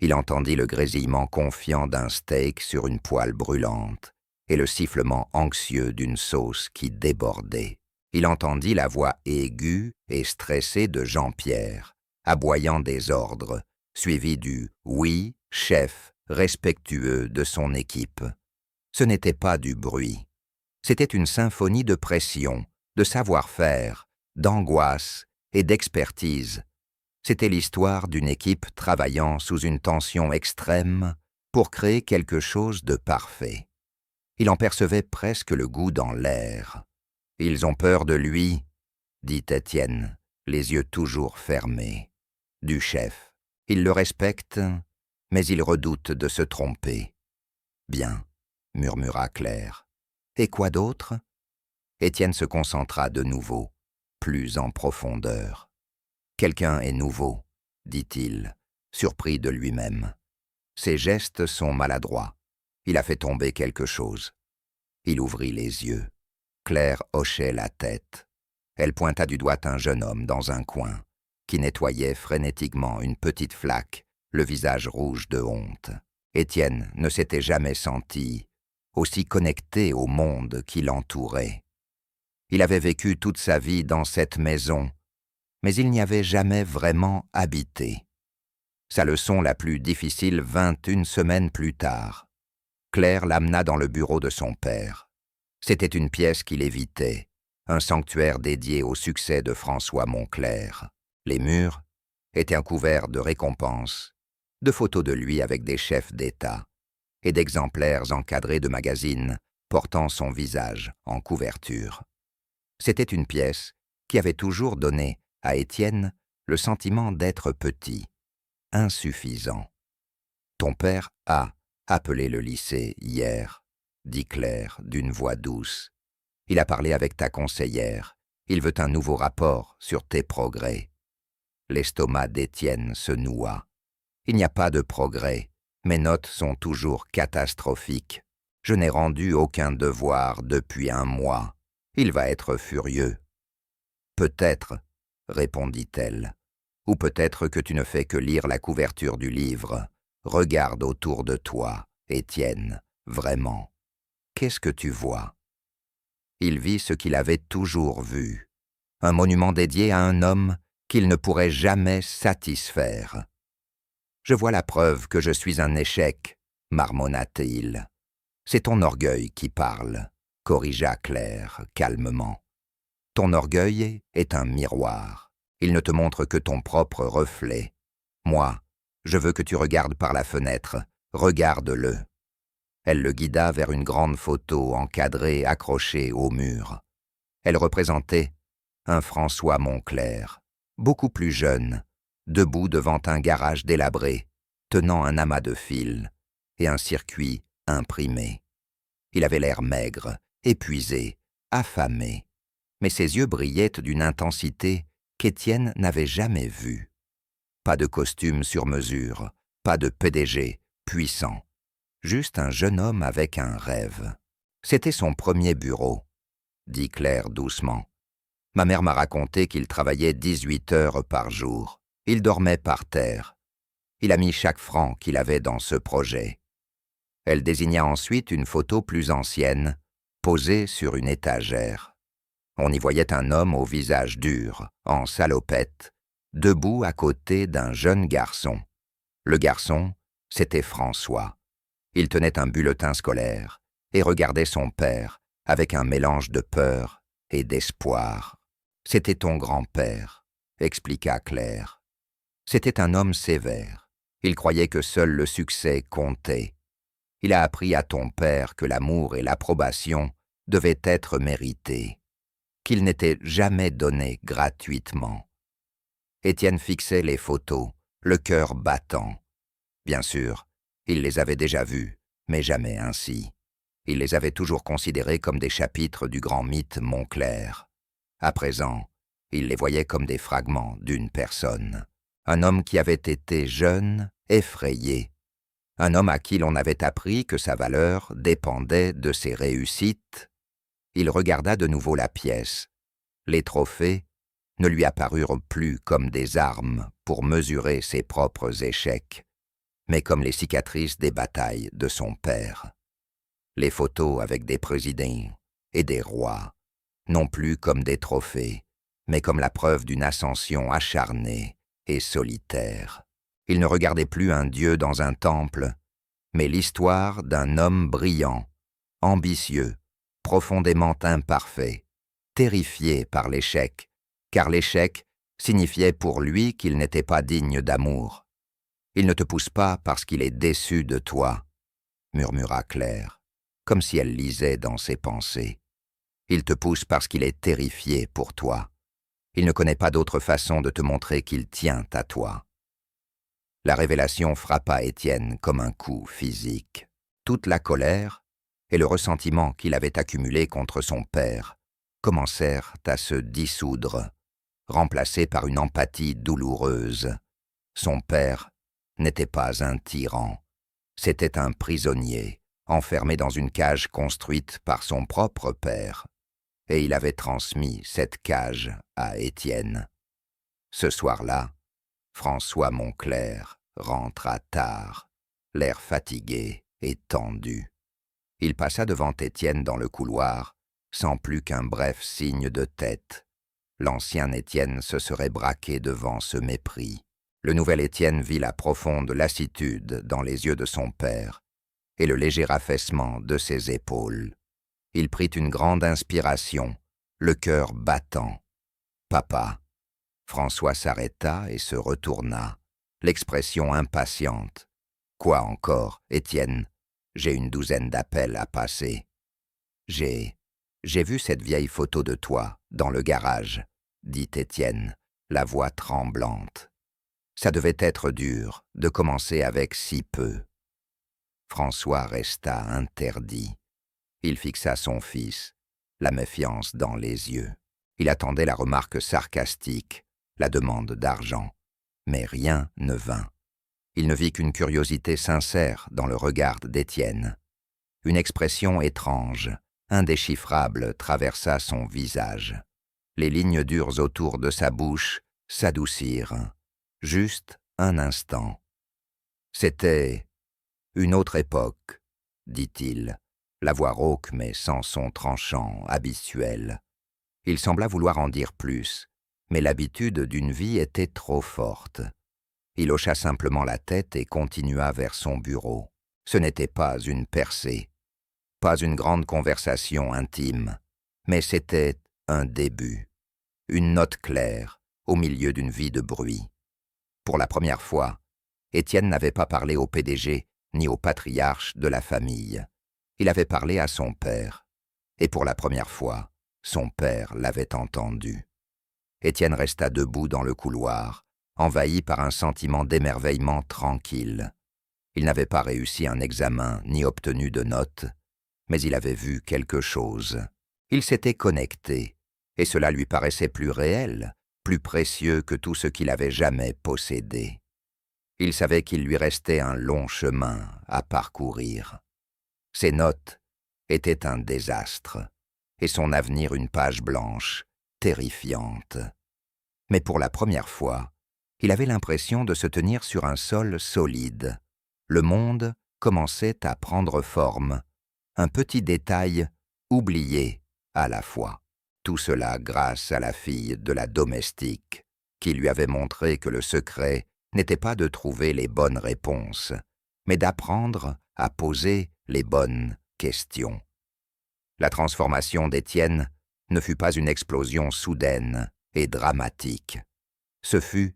Il entendit le grésillement confiant d'un steak sur une poêle brûlante et le sifflement anxieux d'une sauce qui débordait. Il entendit la voix aiguë et stressée de Jean-Pierre, aboyant des ordres, suivi du « oui, chef » respectueux de son équipe. Ce n'était pas du bruit. C'était une symphonie de pression, de savoir-faire, d'angoisse et d'expertise. C'était l'histoire d'une équipe travaillant sous une tension extrême pour créer quelque chose de parfait. Il en percevait presque le goût dans l'air. « Ils ont peur de lui », dit Étienne, les yeux toujours fermés. « Du chef. Ils le respectent, mais ils redoutent de se tromper. »« Bien, » murmura Claire. « Et quoi d'autre ?» Étienne se concentra de nouveau, plus en profondeur. « Quelqu'un est nouveau, » dit-il, surpris de lui-même. Ses gestes sont maladroits. Il a fait tomber quelque chose. Il ouvrit les yeux. Claire hochait la tête. Elle pointa du doigt un jeune homme dans un coin, qui nettoyait frénétiquement une petite flaque, le visage rouge de honte. Étienne ne s'était jamais senti aussi connecté au monde qui l'entourait. Il avait vécu toute sa vie dans cette maison, mais il n'y avait jamais vraiment habité. Sa leçon la plus difficile vint une semaine plus tard. Claire l'amena dans le bureau de son père. C'était une pièce qu'il évitait, un sanctuaire dédié au succès de François Montclair. Les murs étaient couverts de récompenses, de photos de lui avec des chefs d'État et d'exemplaires encadrés de magazines portant son visage en couverture. C'était une pièce qui avait toujours donné à Étienne le sentiment d'être petit, insuffisant. « Ton père a », Appelé le lycée hier, dit Claire d'une voix douce. Il a parlé avec ta conseillère. Il veut un nouveau rapport sur tes progrès. L'estomac d'Étienne se noua. Il n'y a pas de progrès. Mes notes sont toujours catastrophiques. Je n'ai rendu aucun devoir depuis un mois. Il va être furieux. Peut-être, répondit-elle. Ou peut-être que tu ne fais que lire la couverture du livre. Regarde autour de toi, Étienne, vraiment. Qu'est-ce que tu vois? Il vit ce qu'il avait toujours vu. Un monument dédié à un homme qu'il ne pourrait jamais satisfaire. « Je vois la preuve que je suis un échec, marmonna-t-il. C'est ton orgueil qui parle, corrigea Claire calmement. Ton orgueil est un miroir. Il ne te montre que ton propre reflet. Moi, je veux que tu regardes par la fenêtre. Regarde-le. » Elle le guida vers une grande photo encadrée accrochée au mur. Elle représentait un François Montclair, beaucoup plus jeune, debout devant un garage délabré, tenant un amas de fils et un circuit imprimé. Il avait l'air maigre, épuisé, affamé, mais ses yeux brillaient d'une intensité qu'Étienne n'avait jamais vue. Pas de costume sur mesure, pas de PDG puissant, juste un jeune homme avec un rêve. C'était son premier bureau, dit Claire doucement. Ma mère m'a raconté qu'il travaillait 18 heures par jour. Il dormait par terre. Il a mis chaque franc qu'il avait dans ce projet. Elle désigna ensuite une photo plus ancienne, posée sur une étagère. On y voyait un homme au visage dur, en salopette, debout à côté d'un jeune garçon. Le garçon, c'était François. Il tenait un bulletin scolaire et regardait son père avec un mélange de peur et d'espoir. « C'était ton grand-père », expliqua Claire. C'était un homme sévère. Il croyait que seul le succès comptait. Il a appris à ton père que l'amour et l'approbation devaient être mérités, qu'ils n'étaient jamais donnés gratuitement. Étienne fixait les photos, le cœur battant. Bien sûr, il les avait déjà vues, mais jamais ainsi. Il les avait toujours considérées comme des chapitres du grand mythe Montclair. À présent, il les voyait comme des fragments d'une personne. Un homme qui avait été jeune, effrayé. Un homme à qui l'on avait appris que sa valeur dépendait de ses réussites. Il regarda de nouveau la pièce. Les trophées ne lui apparurent plus comme des armes pour mesurer ses propres échecs, mais comme les cicatrices des batailles de son père. Les photos avec des présidents et des rois, non plus comme des trophées, mais comme la preuve d'une ascension acharnée et solitaire. Il ne regardait plus un dieu dans un temple, mais l'histoire d'un homme brillant, ambitieux, profondément imparfait, terrifié par l'échec, car l'échec signifiait pour lui qu'il n'était pas digne d'amour. « Il ne te pousse pas parce qu'il est déçu de toi, » murmura Claire, comme si elle lisait dans ses pensées. « Il te pousse parce qu'il est terrifié pour toi. Il ne connaît pas d'autre façon de te montrer qu'il tient à toi. » La révélation frappa Étienne comme un coup physique. Toute la colère et le ressentiment qu'il avait accumulé contre son père commencèrent à se dissoudre, remplacés par une empathie douloureuse. Son père n'était pas un tyran, c'était un prisonnier, enfermé dans une cage construite par son propre père, et il avait transmis cette cage à Étienne. Ce soir-là, François Montclair rentra tard, l'air fatigué et tendu. Il passa devant Étienne dans le couloir, sans plus qu'un bref signe de tête. L'ancien Étienne se serait braqué devant ce mépris. Le nouvel Étienne vit la profonde lassitude dans les yeux de son père et le léger affaissement de ses épaules. Il prit une grande inspiration, le cœur battant. « Papa !» François s'arrêta et se retourna, l'expression impatiente. « Quoi encore, Étienne? J'ai une douzaine d'appels à passer. »« J'ai vu cette vieille photo de toi dans le garage, » dit Étienne, la voix tremblante. « Ça devait être dur de commencer avec si peu. » François resta interdit. Il fixa son fils, la méfiance dans les yeux. Il attendait la remarque sarcastique, la demande d'argent. Mais rien ne vint. Il ne vit qu'une curiosité sincère dans le regard d'Étienne. Une expression étrange, indéchiffrable, traversa son visage. Les lignes dures autour de sa bouche s'adoucirent. Juste un instant. C'était une autre époque, dit-il, la voix rauque mais sans son tranchant habituel. Il sembla vouloir en dire plus, mais l'habitude d'une vie était trop forte. Il hocha simplement la tête et continua vers son bureau. Ce n'était pas une percée, pas une grande conversation intime, mais c'était un début, une note claire au milieu d'une vie de bruit. Pour la première fois, Étienne n'avait pas parlé au PDG ni au patriarche de la famille. Il avait parlé à son père, et pour la première fois, son père l'avait entendu. Étienne resta debout dans le couloir, envahi par un sentiment d'émerveillement tranquille. Il n'avait pas réussi un examen ni obtenu de notes, mais il avait vu quelque chose. Il s'était connecté, et cela lui paraissait plus réel, plus précieux que tout ce qu'il avait jamais possédé. Il savait qu'il lui restait un long chemin à parcourir. Ses notes étaient un désastre, et son avenir une page blanche, terrifiante. Mais pour la première fois, il avait l'impression de se tenir sur un sol solide. Le monde commençait à prendre forme, un petit détail oublié à la fois. Tout cela grâce à la fille de la domestique, qui lui avait montré que le secret n'était pas de trouver les bonnes réponses, mais d'apprendre à poser les bonnes questions. La transformation d'Étienne ne fut pas une explosion soudaine et dramatique. Ce fut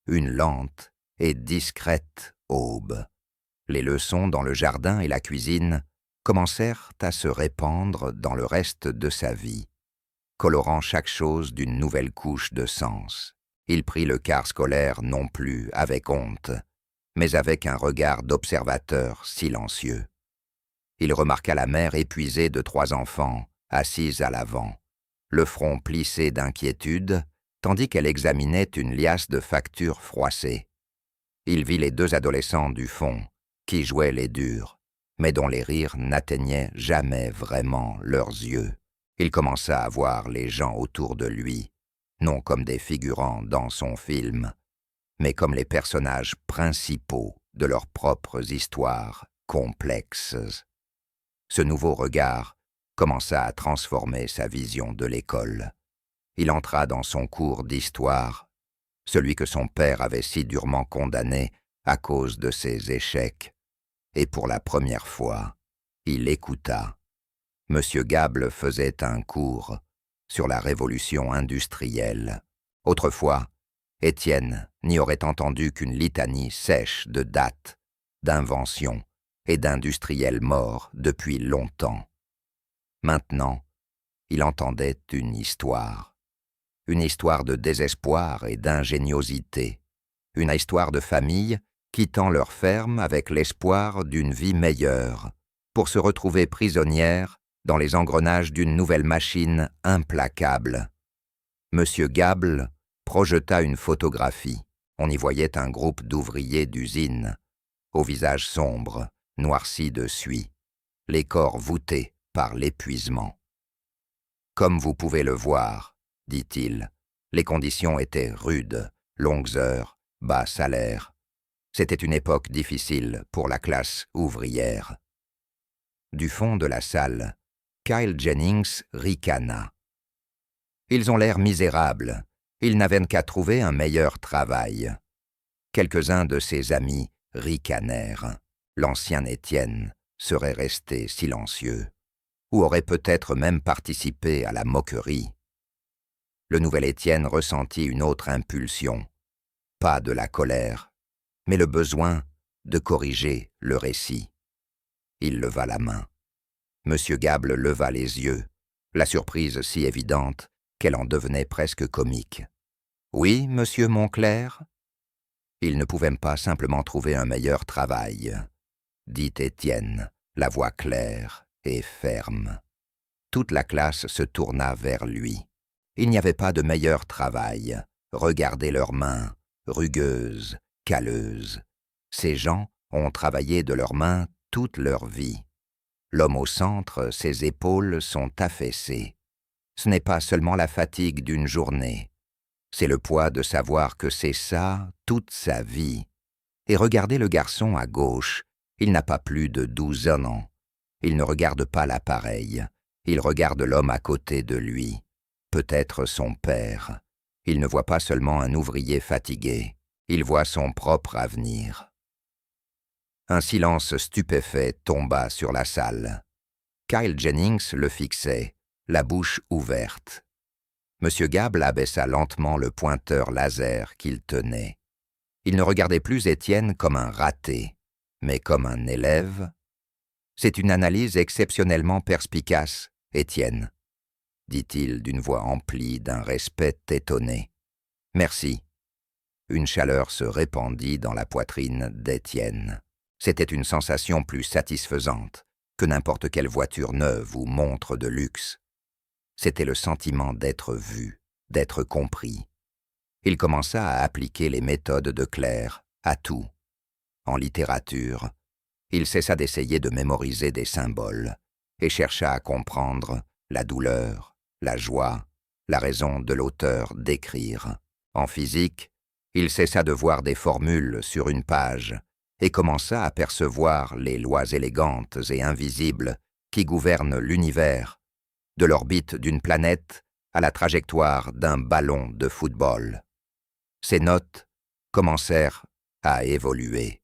une lente et discrète aube. Les leçons dans le jardin et la cuisine commencèrent à se répandre dans le reste de sa vie, colorant chaque chose d'une nouvelle couche de sens. Il prit le quart scolaire non plus avec honte, mais avec un regard d'observateur silencieux. Il remarqua la mère épuisée de 3 enfants, assise à l'avant, le front plissé d'inquiétude, tandis qu'elle examinait une liasse de factures froissées. Il vit les 2 adolescents du fond, qui jouaient les durs, mais dont les rires n'atteignaient jamais vraiment leurs yeux. Il commença à voir les gens autour de lui, non comme des figurants dans son film, mais comme les personnages principaux de leurs propres histoires complexes. Ce nouveau regard commença à transformer sa vision de l'école. Il entra dans son cours d'histoire, celui que son père avait si durement condamné à cause de ses échecs, et pour la première fois, il écouta. Monsieur Gable faisait un cours sur la révolution industrielle. Autrefois, Étienne n'y aurait entendu qu'une litanie sèche de dates, d'inventions et d'industriels morts depuis longtemps. Maintenant, il entendait une histoire de désespoir et d'ingéniosité, une histoire de famille quittant leur ferme avec l'espoir d'une vie meilleure, pour se retrouver prisonnière dans les engrenages d'une nouvelle machine implacable. Monsieur Gable projeta une photographie. On y voyait un groupe d'ouvriers d'usine, au visage sombre, noirci de suie, les corps voûtés par l'épuisement. Comme vous pouvez le voir, dit-il, les conditions étaient rudes, longues heures, bas salaire. C'était une époque difficile pour la classe ouvrière. Du fond de la salle, Kyle Jennings ricana. Ils ont l'air misérables. Ils n'avaient qu'à trouver un meilleur travail. Quelques-uns de ses amis ricanèrent. L'ancien Étienne serait resté silencieux, ou aurait peut-être même participé à la moquerie. Le nouvel Étienne ressentit une autre impulsion, pas de la colère, mais le besoin de corriger le récit. Il leva la main. Monsieur Gable leva les yeux, la surprise si évidente qu'elle en devenait presque comique. « Oui, monsieur Montclair ?» Il ne pouvait pas simplement trouver un meilleur travail. dit Étienne, la voix claire et ferme. Toute la classe se tourna vers lui. Il n'y avait pas de meilleur travail. Regardez leurs mains, rugueuses, calleuses. Ces gens ont travaillé de leurs mains toute leur vie. L'homme au centre, ses épaules sont affaissées. Ce n'est pas seulement la fatigue d'une journée. C'est le poids de savoir que c'est ça toute sa vie. Et regardez le garçon à gauche. Il n'a pas plus de 12 ans. Il ne regarde pas l'appareil. Il regarde l'homme à côté de lui. Peut-être son père. Il ne voit pas seulement un ouvrier fatigué. Il voit son propre avenir. Un silence stupéfait tomba sur la salle. Kyle Jennings le fixait, la bouche ouverte. Monsieur Gable abaissa lentement le pointeur laser qu'il tenait. Il ne regardait plus Étienne comme un raté, mais comme un élève. « C'est une analyse exceptionnellement perspicace, Étienne, » dit-il d'une voix emplie d'un respect étonné. « Merci. » Une chaleur se répandit dans la poitrine d'Étienne. C'était une sensation plus satisfaisante que n'importe quelle voiture neuve ou montre de luxe. C'était le sentiment d'être vu, d'être compris. Il commença à appliquer les méthodes de Claire à tout. En littérature, il cessa d'essayer de mémoriser des symboles et chercha à comprendre la douleur, la joie, la raison de l'auteur d'écrire. En physique, il cessa de voir des formules sur une page et commença à percevoir les lois élégantes et invisibles qui gouvernent l'univers, de l'orbite d'une planète à la trajectoire d'un ballon de football. Ses notes commencèrent à évoluer,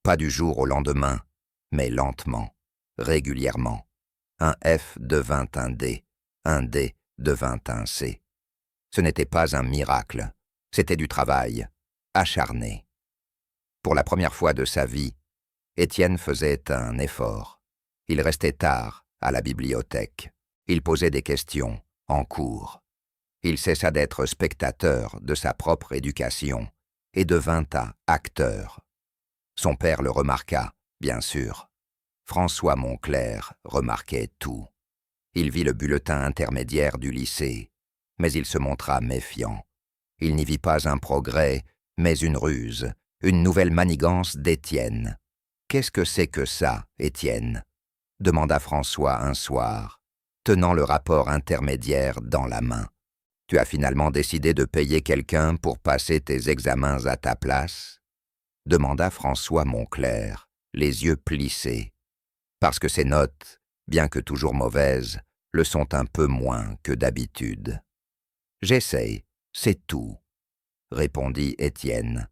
pas du jour au lendemain, mais lentement, régulièrement. Un F devint un D devint un C. Ce n'était pas un miracle, c'était du travail, acharné. Pour la première fois de sa vie, Étienne faisait un effort. Il restait tard à la bibliothèque. Il posait des questions en cours. Il cessa d'être spectateur de sa propre éducation et devint un acteur. Son père le remarqua, bien sûr. François Monclerc remarquait tout. Il vit le bulletin intermédiaire du lycée, mais il se montra méfiant. Il n'y vit pas un progrès, mais une ruse, une nouvelle manigance d'Étienne. « Qu'est-ce que c'est que ça, Étienne » demanda François un soir, tenant le rapport intermédiaire dans la main. « Tu as finalement décidé de payer quelqu'un pour passer tes examens à ta place ?» demanda François Monclerc, les yeux plissés. « Parce que ces notes, bien que toujours mauvaises, le sont un peu moins que d'habitude. »« J'essaye, c'est tout, » répondit Étienne,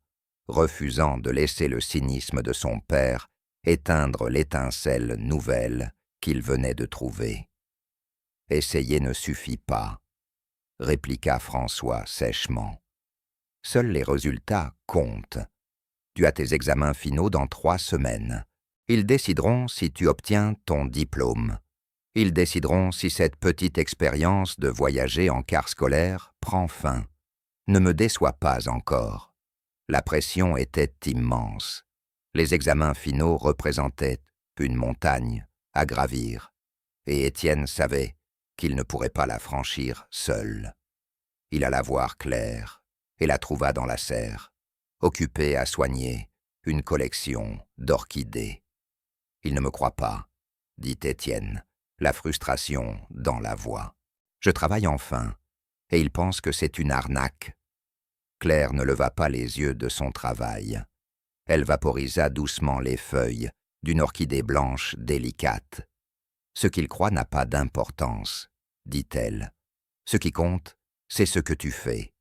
refusant de laisser le cynisme de son père éteindre l'étincelle nouvelle qu'il venait de trouver. « Essayer ne suffit pas, » répliqua François sèchement. « Seuls les résultats comptent. Tu as tes examens finaux dans 3 semaines. Ils décideront si tu obtiens ton diplôme. Ils décideront si cette petite expérience de voyager en car scolaire prend fin. Ne me déçois pas encore. » La pression était immense. Les examens finaux représentaient une montagne à gravir, et Étienne savait qu'il ne pourrait pas la franchir seul. Il alla voir Claire et la trouva dans la serre, occupée à soigner une collection d'orchidées. « Il ne me croit pas, » dit Étienne, la frustration dans la voix. « Je travaille enfin, et il pense que c'est une arnaque. » Claire ne leva pas les yeux de son travail. Elle vaporisa doucement les feuilles d'une orchidée blanche délicate. « Ce qu'il croit n'a pas d'importance, » dit-elle. « Ce qui compte, c'est ce que tu fais.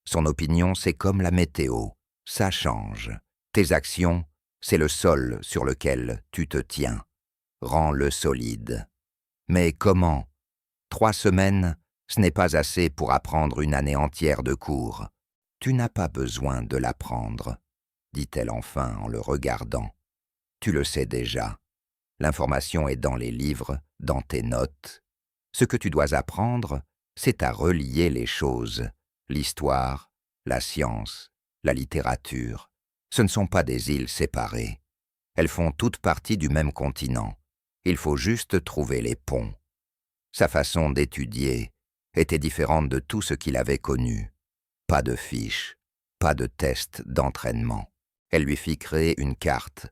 Son opinion, c'est comme la météo, ça change. Tes actions, c'est le sol sur lequel tu te tiens. Rends-le solide. Mais comment ? 3 semaines, ce n'est pas assez pour apprendre une année entière de cours. Tu n'as pas besoin de l'apprendre, » dit-elle enfin en le regardant. « Tu le sais déjà. L'information est dans les livres, dans tes notes. Ce que tu dois apprendre, c'est à relier les choses, l'histoire, la science, la littérature. Ce ne sont pas des îles séparées. Elles font toutes partie du même continent. Il faut juste trouver les ponts. Sa façon d'étudier était différente de tout ce qu'il avait connu. Pas de fiches, pas de tests d'entraînement. Elle lui fit créer une carte,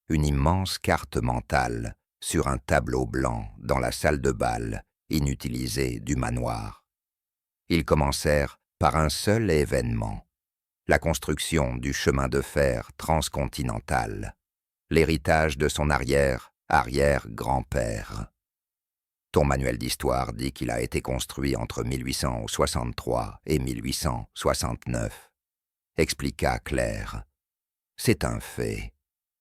une immense carte mentale, sur un tableau blanc dans la salle de bal, inutilisée du manoir. Ils commencèrent par un seul événement, la construction du chemin de fer transcontinental, l'héritage de son arrière-arrière-grand-père. Ton manuel d'histoire dit qu'il a été construit entre 1863 et 1869, expliqua Claire. C'est un fait.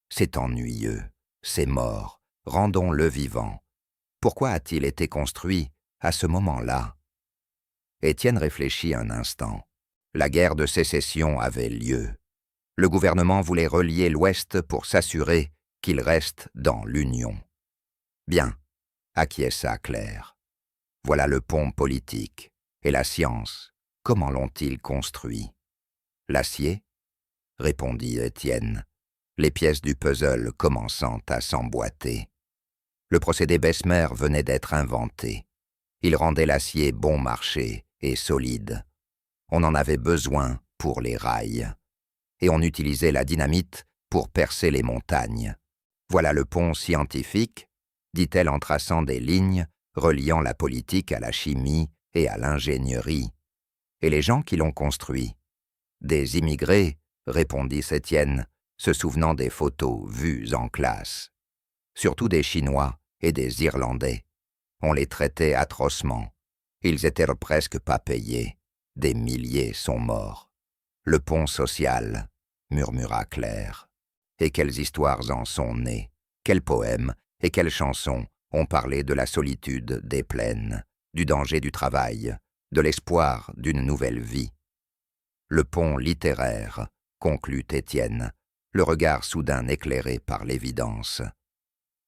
C'est ennuyeux. C'est mort. Rendons-le vivant. Pourquoi a-t-il été construit à ce moment-là? Étienne réfléchit un instant. La guerre de sécession avait lieu. Le gouvernement voulait relier l'Ouest pour s'assurer qu'il reste dans l'Union. Bien, acquiesça Claire. Voilà le pont politique. Et la science, comment l'ont-ils construit? L'acier? Répondit Étienne, les pièces du puzzle commençant à s'emboîter. Le procédé Bessemer venait d'être inventé. Il rendait l'acier bon marché et solide. On en avait besoin pour les rails. Et on utilisait la dynamite pour percer les montagnes. Voilà le pont scientifique, dit-elle en traçant des lignes reliant la politique à la chimie et à l'ingénierie. Et les gens qui l'ont construit? Des immigrés, répondit Étienne, se souvenant des photos vues en classe. Surtout des Chinois et des Irlandais. On les traitait atrocement. Ils étaient presque pas payés. Des milliers sont morts. Le pont social, murmura Claire. Et quelles histoires en sont nées, quels poèmes et quelles chansons ont parlé de la solitude des plaines, du danger du travail, de l'espoir d'une nouvelle vie. Le pont littéraire, conclut Étienne, le regard soudain éclairé par l'évidence.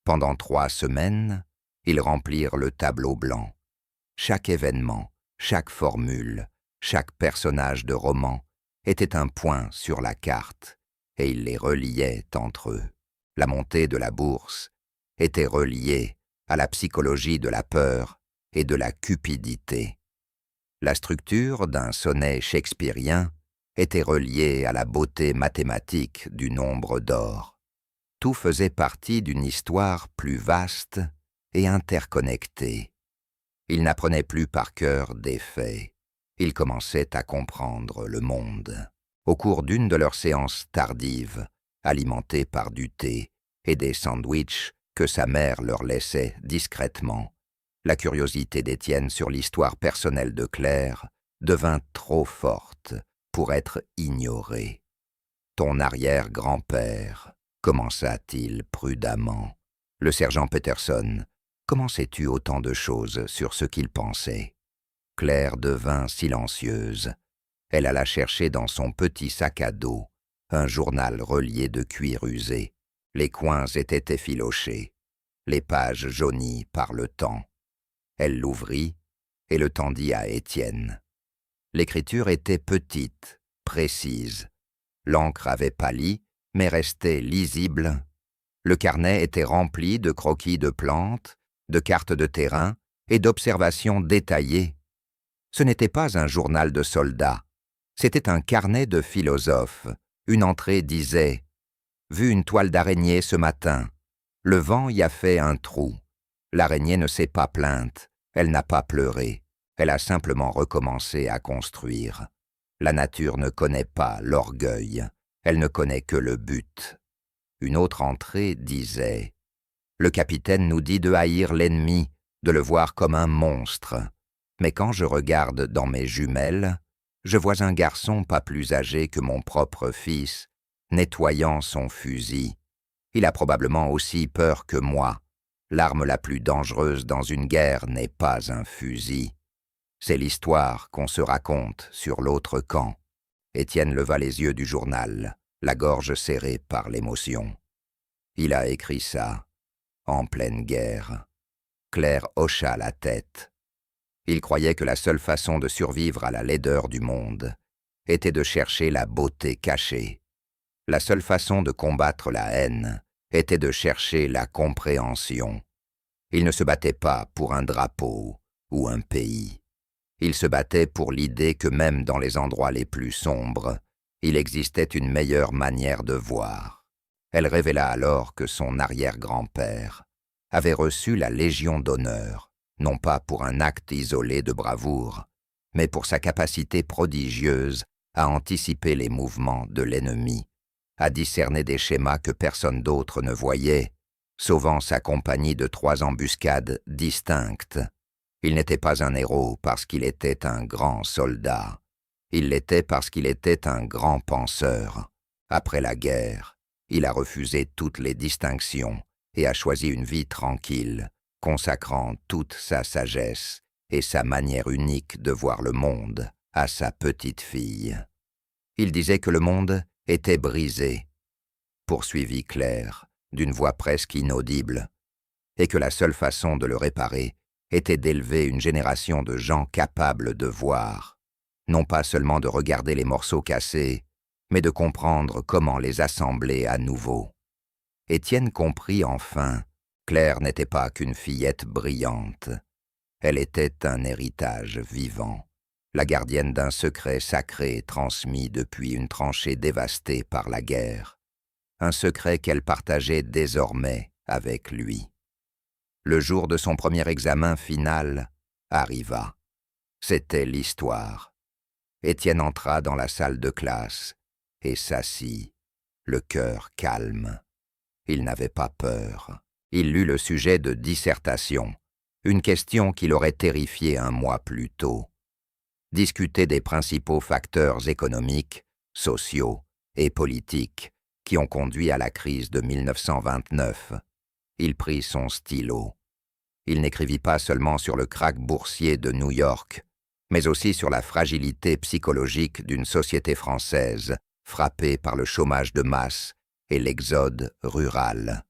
Pendant 3 semaines, ils remplirent le tableau blanc. Chaque événement, chaque formule, chaque personnage de roman était un point sur la carte, et ils les reliaient entre eux. La montée de la bourse était reliée à la psychologie de la peur et de la cupidité. La structure d'un sonnet shakespearien était reliée à la beauté mathématique du nombre d'or. Tout faisait partie d'une histoire plus vaste et interconnectée. Ils n'apprenaient plus par cœur des faits. Ils commençaient à comprendre le monde. Au cours d'une de leurs séances tardives, alimentées par du thé et des sandwichs que sa mère leur laissait discrètement, la curiosité d'Étienne sur l'histoire personnelle de Claire devint trop forte pour être ignorée. « Ton arrière-grand-père », commença-t-il prudemment. « Le sergent Peterson, comment sais-tu autant de choses sur ce qu'il pensait ?» Claire devint silencieuse. Elle alla chercher dans son petit sac à dos un journal relié de cuir usé. Les coins étaient effilochés, les pages jaunies par le temps. Elle l'ouvrit et le tendit à Étienne. L'écriture était petite, précise. L'encre avait pâli, mais restait lisible. Le carnet était rempli de croquis de plantes, de cartes de terrain et d'observations détaillées. Ce n'était pas un journal de soldat, c'était un carnet de philosophe. Une entrée disait « Vu une toile d'araignée ce matin. Le vent y a fait un trou. L'araignée ne s'est pas plainte, elle n'a pas pleuré. Elle a simplement recommencé à construire. La nature ne connaît pas l'orgueil, elle ne connaît que le but. » Une autre entrée disait « Le capitaine nous dit de haïr l'ennemi, de le voir comme un monstre. Mais quand je regarde dans mes jumelles, je vois un garçon pas plus âgé que mon propre fils, nettoyant son fusil. Il a probablement aussi peur que moi. L'arme la plus dangereuse dans une guerre n'est pas un fusil. C'est l'histoire qu'on se raconte sur l'autre camp. » Étienne leva les yeux du journal, la gorge serrée par l'émotion. Il a écrit ça, en pleine guerre. Claire hocha la tête. Il croyait que la seule façon de survivre à la laideur du monde était de chercher la beauté cachée. La seule façon de combattre la haine était de chercher la compréhension. Il ne se battait pas pour un drapeau ou un pays. Il se battait pour l'idée que même dans les endroits les plus sombres, il existait une meilleure manière de voir. Elle révéla alors que son arrière-grand-père avait reçu la Légion d'honneur, non pas pour un acte isolé de bravoure, mais pour sa capacité prodigieuse à anticiper les mouvements de l'ennemi, à discerner des schémas que personne d'autre ne voyait, sauvant sa compagnie de 3 embuscades distinctes. Il n'était pas un héros parce qu'il était un grand soldat. Il l'était parce qu'il était un grand penseur. Après la guerre, il a refusé toutes les distinctions et a choisi une vie tranquille, consacrant toute sa sagesse et sa manière unique de voir le monde à sa petite-fille. Il disait que le monde était brisé, poursuivit Claire, d'une voix presque inaudible, et que la seule façon de le réparer était d'élever une génération de gens capables de voir, non pas seulement de regarder les morceaux cassés, mais de comprendre comment les assembler à nouveau. Étienne comprit enfin, Claire n'était pas qu'une fillette brillante. Elle était un héritage vivant, la gardienne d'un secret sacré transmis depuis une tranchée dévastée par la guerre, un secret qu'elle partageait désormais avec lui. Le jour de son premier examen final arriva. C'était l'histoire. Étienne entra dans la salle de classe et s'assit, le cœur calme. Il n'avait pas peur. Il lut le sujet de dissertation, une question qui l'aurait terrifié un mois plus tôt. Discuter des principaux facteurs économiques, sociaux et politiques qui ont conduit à la crise de 1929. Il prit son stylo. Il n'écrivit pas seulement sur le krach boursier de New York, mais aussi sur la fragilité psychologique d'une société française frappée par le chômage de masse et l'exode rural.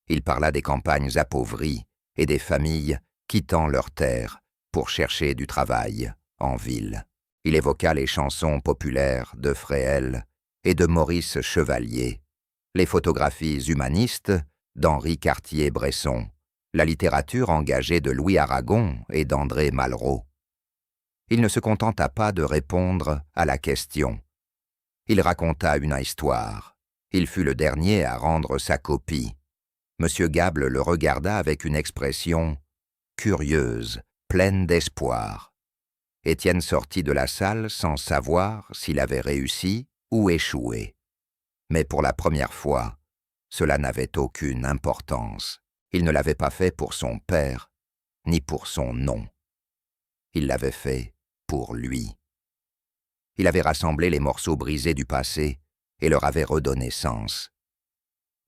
Il parla des campagnes appauvries et des familles quittant leurs terres pour chercher du travail en ville. Il évoqua les chansons populaires de Fréhel et de Maurice Chevalier, les photographies humanistes d'Henri Cartier-Bresson, la littérature engagée de Louis Aragon et d'André Malraux. Il ne se contenta pas de répondre à la question. Il raconta une histoire. Il fut le dernier à rendre sa copie. Monsieur Gable le regarda avec une expression curieuse, pleine d'espoir. Étienne sortit de la salle sans savoir s'il avait réussi ou échoué. Mais pour la première fois, cela n'avait aucune importance. Il ne l'avait pas fait pour son père, ni pour son nom. Il l'avait fait pour lui. Il avait rassemblé les morceaux brisés du passé et leur avait redonné sens.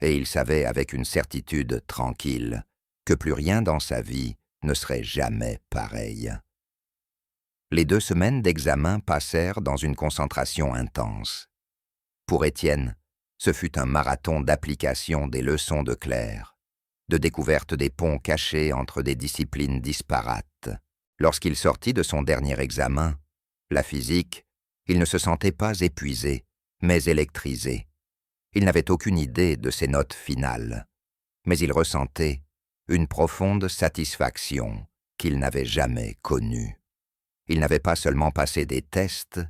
Et il savait avec une certitude tranquille que plus rien dans sa vie ne serait jamais pareil. Les 2 semaines d'examen passèrent dans une concentration intense. Pour Étienne, ce fut un marathon d'application des leçons de Claire, de découverte des ponts cachés entre des disciplines disparates. Lorsqu'il sortit de son dernier examen, la physique, il ne se sentait pas épuisé, mais électrisé. Il n'avait aucune idée de ses notes finales, mais il ressentait une profonde satisfaction qu'il n'avait jamais connue. Il n'avait pas seulement passé des tests,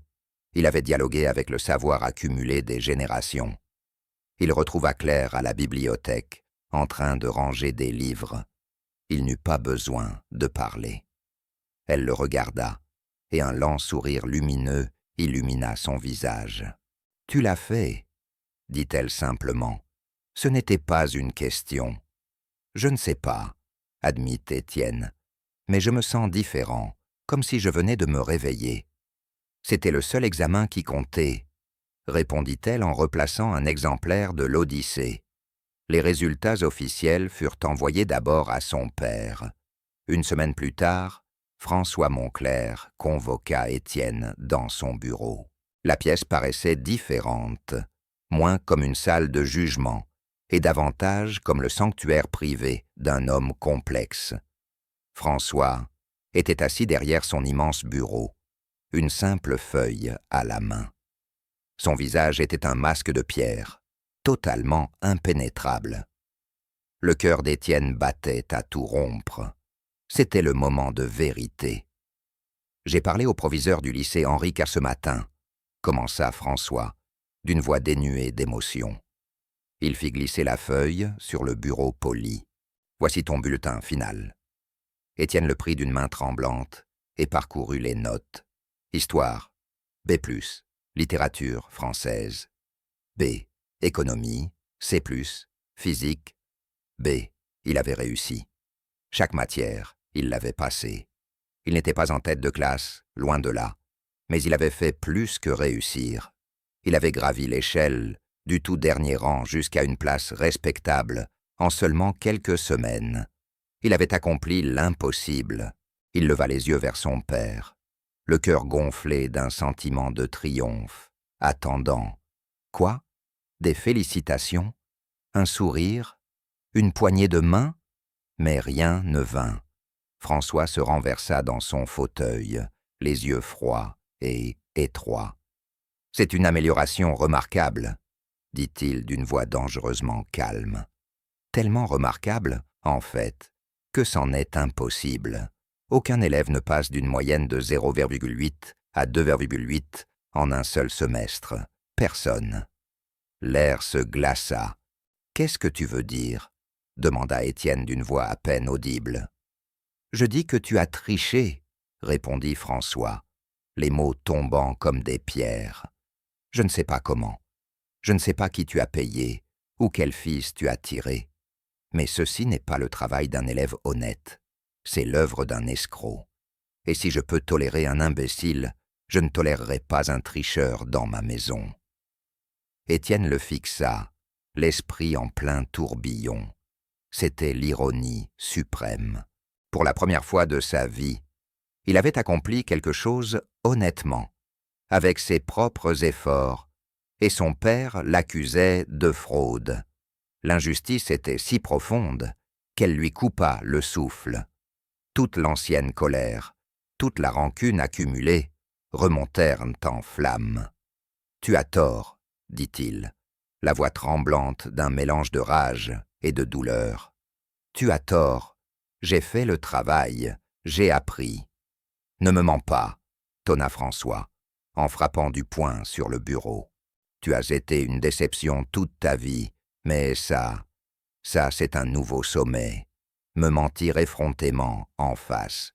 il avait dialogué avec le savoir accumulé des générations. Il retrouva Claire à la bibliothèque, en train de ranger des livres. Il n'eut pas besoin de parler. Elle le regarda, et un lent sourire lumineux illumina son visage. « Tu l'as fait », dit-elle simplement. « Ce n'était pas une question. »« Je ne sais pas, » admit Étienne, « mais je me sens différent, comme si je venais de me réveiller. » « C'était le seul examen qui comptait, » répondit-elle en replaçant un exemplaire de l'Odyssée. Les résultats officiels furent envoyés d'abord à son père. Une semaine plus tard, François Monclerc convoqua Étienne dans son bureau. La pièce paraissait différente, moins comme une salle de jugement, et davantage comme le sanctuaire privé d'un homme complexe. François était assis derrière son immense bureau, une simple feuille à la main. Son visage était un masque de pierre, totalement impénétrable. Le cœur d'Étienne battait à tout rompre. C'était le moment de vérité. « J'ai parlé au proviseur du lycée Henri qu'à ce matin, » commença François, d'une voix dénuée d'émotion. Il fit glisser la feuille sur le bureau poli. « Voici ton bulletin final. » Étienne le prit d'une main tremblante et parcourut les notes. Histoire, B+, littérature française, B, économie, C+, physique, B, il avait réussi. Chaque matière, il l'avait passée. Il n'était pas en tête de classe, loin de là, mais il avait fait plus que réussir. Il avait gravi l'échelle du tout dernier rang jusqu'à une place respectable en seulement quelques semaines. Il avait accompli l'impossible. Il leva les yeux vers son père, le cœur gonflé d'un sentiment de triomphe, attendant. Quoi? Des félicitations? Un sourire? Une poignée de main? Mais rien ne vint. François se renversa dans son fauteuil, les yeux froids et étroits. « C'est une amélioration remarquable, » dit-il d'une voix dangereusement calme. Tellement remarquable, en fait, que c'en est impossible. Aucun élève ne passe d'une moyenne de 0,8 à 2,8 en un seul semestre. Personne. L'air se glaça. « Qu'est-ce que tu veux dire ?» demanda Étienne d'une voix à peine audible. « Je dis que tu as triché, » répondit François, les mots tombant comme des pierres. « Je ne sais pas comment. Je ne sais pas qui tu as payé ou quel fils tu as tiré. Mais ceci n'est pas le travail d'un élève honnête. C'est l'œuvre d'un escroc. Et si je peux tolérer un imbécile, je ne tolérerai pas un tricheur dans ma maison. » Étienne le fixa, l'esprit en plein tourbillon. C'était l'ironie suprême. Pour la première fois de sa vie, il avait accompli quelque chose honnêtement, avec ses propres efforts, et son père l'accusait de fraude. L'injustice était si profonde qu'elle lui coupa le souffle. Toute l'ancienne colère, toute la rancune accumulée remontèrent en flammes. « Tu as tort, » dit-il, la voix tremblante d'un mélange de rage et de douleur. « Tu as tort, j'ai fait le travail, j'ai appris. »« Ne me mens pas, » tonna François, en frappant du poing sur le bureau. « Tu as été une déception toute ta vie, mais ça c'est un nouveau sommet. Me mentir effrontément en face.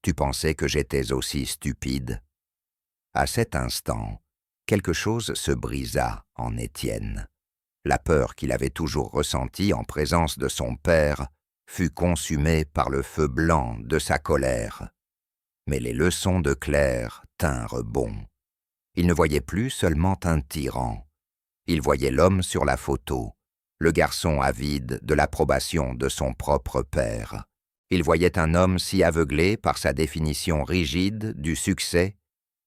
Tu pensais que j'étais aussi stupide ?» À cet instant, quelque chose se brisa en Étienne. La peur qu'il avait toujours ressentie en présence de son père fut consumée par le feu blanc de sa colère. Mais les leçons de Claire tinrent bon. Il ne voyait plus seulement un tyran. Il voyait l'homme sur la photo, le garçon avide de l'approbation de son propre père. Il voyait un homme si aveuglé par sa définition rigide du succès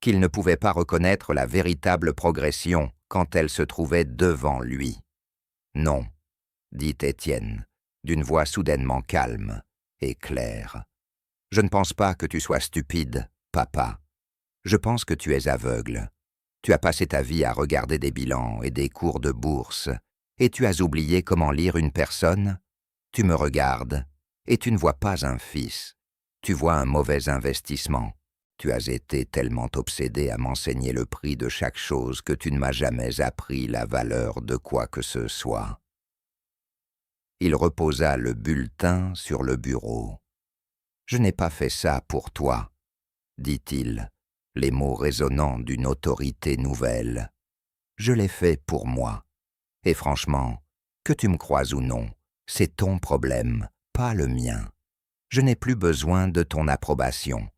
qu'il ne pouvait pas reconnaître la véritable progression quand elle se trouvait devant lui. « Non, » dit Étienne, d'une voix soudainement calme et claire. « Je ne pense pas que tu sois stupide, papa. Je pense que tu es aveugle. Tu as passé ta vie à regarder des bilans et des cours de bourse, et tu as oublié comment lire une personne. Tu me regardes, et tu ne vois pas un fils. Tu vois un mauvais investissement. Tu as été tellement obsédé à m'enseigner le prix de chaque chose que tu ne m'as jamais appris la valeur de quoi que ce soit. » Il reposa le bulletin sur le bureau. « Je n'ai pas fait ça pour toi, » dit-il, les mots résonnant d'une autorité nouvelle. « Je l'ai fait pour moi. Et franchement, que tu me croies ou non, c'est ton problème, pas le mien. Je n'ai plus besoin de ton approbation.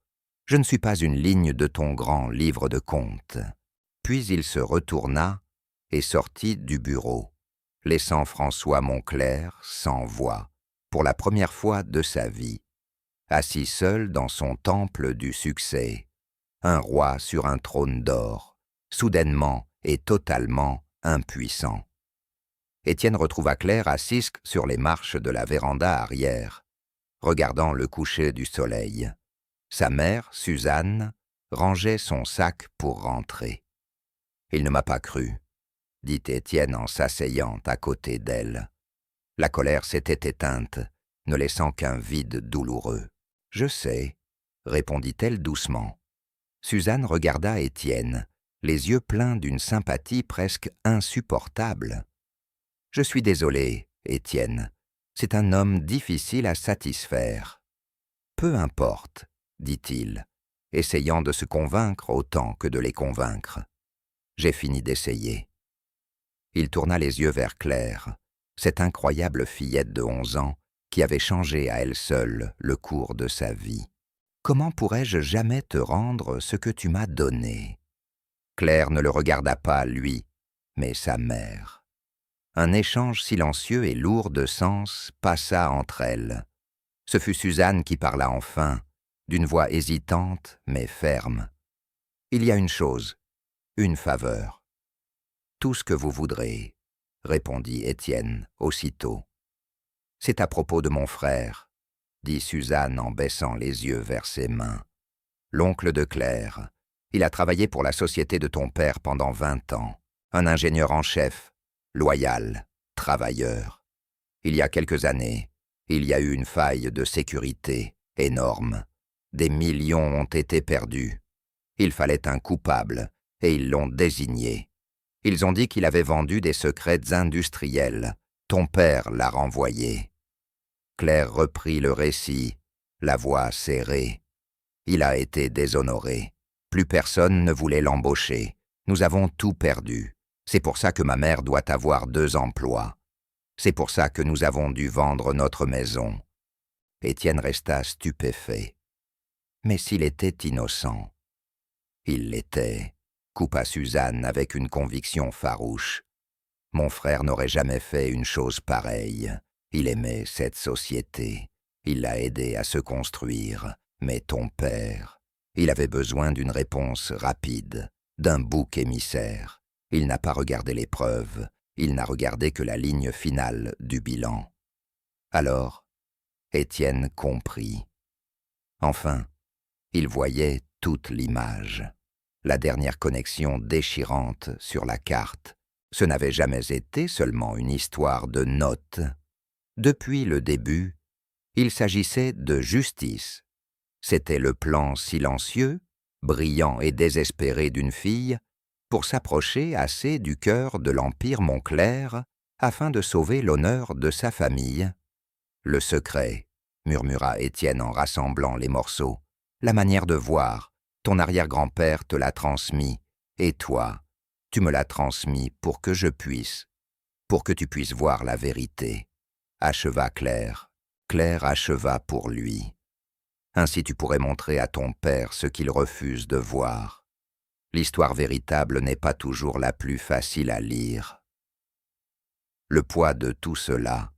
Je ne suis pas une ligne de ton grand livre de comptes. » Puis il se retourna et sortit du bureau, laissant François Moncler sans voix, pour la première fois de sa vie, assis seul dans son temple du succès, un roi sur un trône d'or, soudainement et totalement impuissant. Étienne retrouva Claire assise sur les marches de la véranda arrière, regardant le coucher du soleil. Sa mère, Suzanne, rangeait son sac pour rentrer. « Il ne m'a pas cru, » dit Étienne en s'asseyant à côté d'elle. La colère s'était éteinte, ne laissant qu'un vide douloureux. « Je sais, » répondit-elle doucement. Suzanne regarda Étienne, les yeux pleins d'une sympathie presque insupportable. « Je suis désolé, Étienne. C'est un homme difficile à satisfaire. »« Peu importe, » dit-il, essayant de se convaincre autant que de les convaincre. « J'ai fini d'essayer. » Il tourna les yeux vers Claire, cette incroyable fillette de 11 ans qui avait changé à elle seule le cours de sa vie. « Comment pourrais-je jamais te rendre ce que tu m'as donné ?» Claire ne le regarda pas, lui, mais sa mère. Un échange silencieux et lourd de sens passa entre elles. Ce fut Suzanne qui parla enfin, d'une voix hésitante mais ferme. « Il y a une chose, une faveur. »« Tout ce que vous voudrez, » répondit Étienne aussitôt. « C'est à propos de mon frère, » dit Suzanne en baissant les yeux vers ses mains. « L'oncle de Claire. Il a travaillé pour la société de ton père pendant 20 ans. Un ingénieur en chef, loyal, travailleur. Il y a quelques années, il y a eu une faille de sécurité énorme. Des millions ont été perdus. Il fallait un coupable, et ils l'ont désigné. Ils ont dit qu'il avait vendu des secrets industriels. Ton père l'a renvoyé. » Claire reprit le récit, la voix serrée. « Il a été déshonoré. Plus personne ne voulait l'embaucher. Nous avons tout perdu. C'est pour ça que ma mère doit avoir 2 emplois. C'est pour ça que nous avons dû vendre notre maison. » Étienne resta stupéfait. « Mais s'il était innocent ?» »« Il l'était, » coupa Suzanne avec une conviction farouche. « Mon frère n'aurait jamais fait une chose pareille. Il aimait cette société. Il l'a aidée à se construire. Mais ton père, il avait besoin d'une réponse rapide, d'un bouc émissaire. Il n'a pas regardé les preuves. Il n'a regardé que la ligne finale du bilan. » Alors, Étienne comprit. Enfin, il voyait toute l'image. La dernière connexion déchirante sur la carte. Ce n'avait jamais été seulement une histoire de notes. Depuis le début, il s'agissait de justice. C'était le plan silencieux, brillant et désespéré d'une fille pour s'approcher assez du cœur de l'Empire Montclair afin de sauver l'honneur de sa famille. « Le secret, » murmura Étienne en rassemblant les morceaux. « La manière de voir, ton arrière-grand-père te l'a transmis, et toi, tu me l'as transmis pour que tu puisses voir la vérité. » Acheva Claire. Claire acheva pour lui. « Ainsi tu pourrais montrer à ton père ce qu'il refuse de voir. L'histoire véritable n'est pas toujours la plus facile à lire. » Le poids de tout cela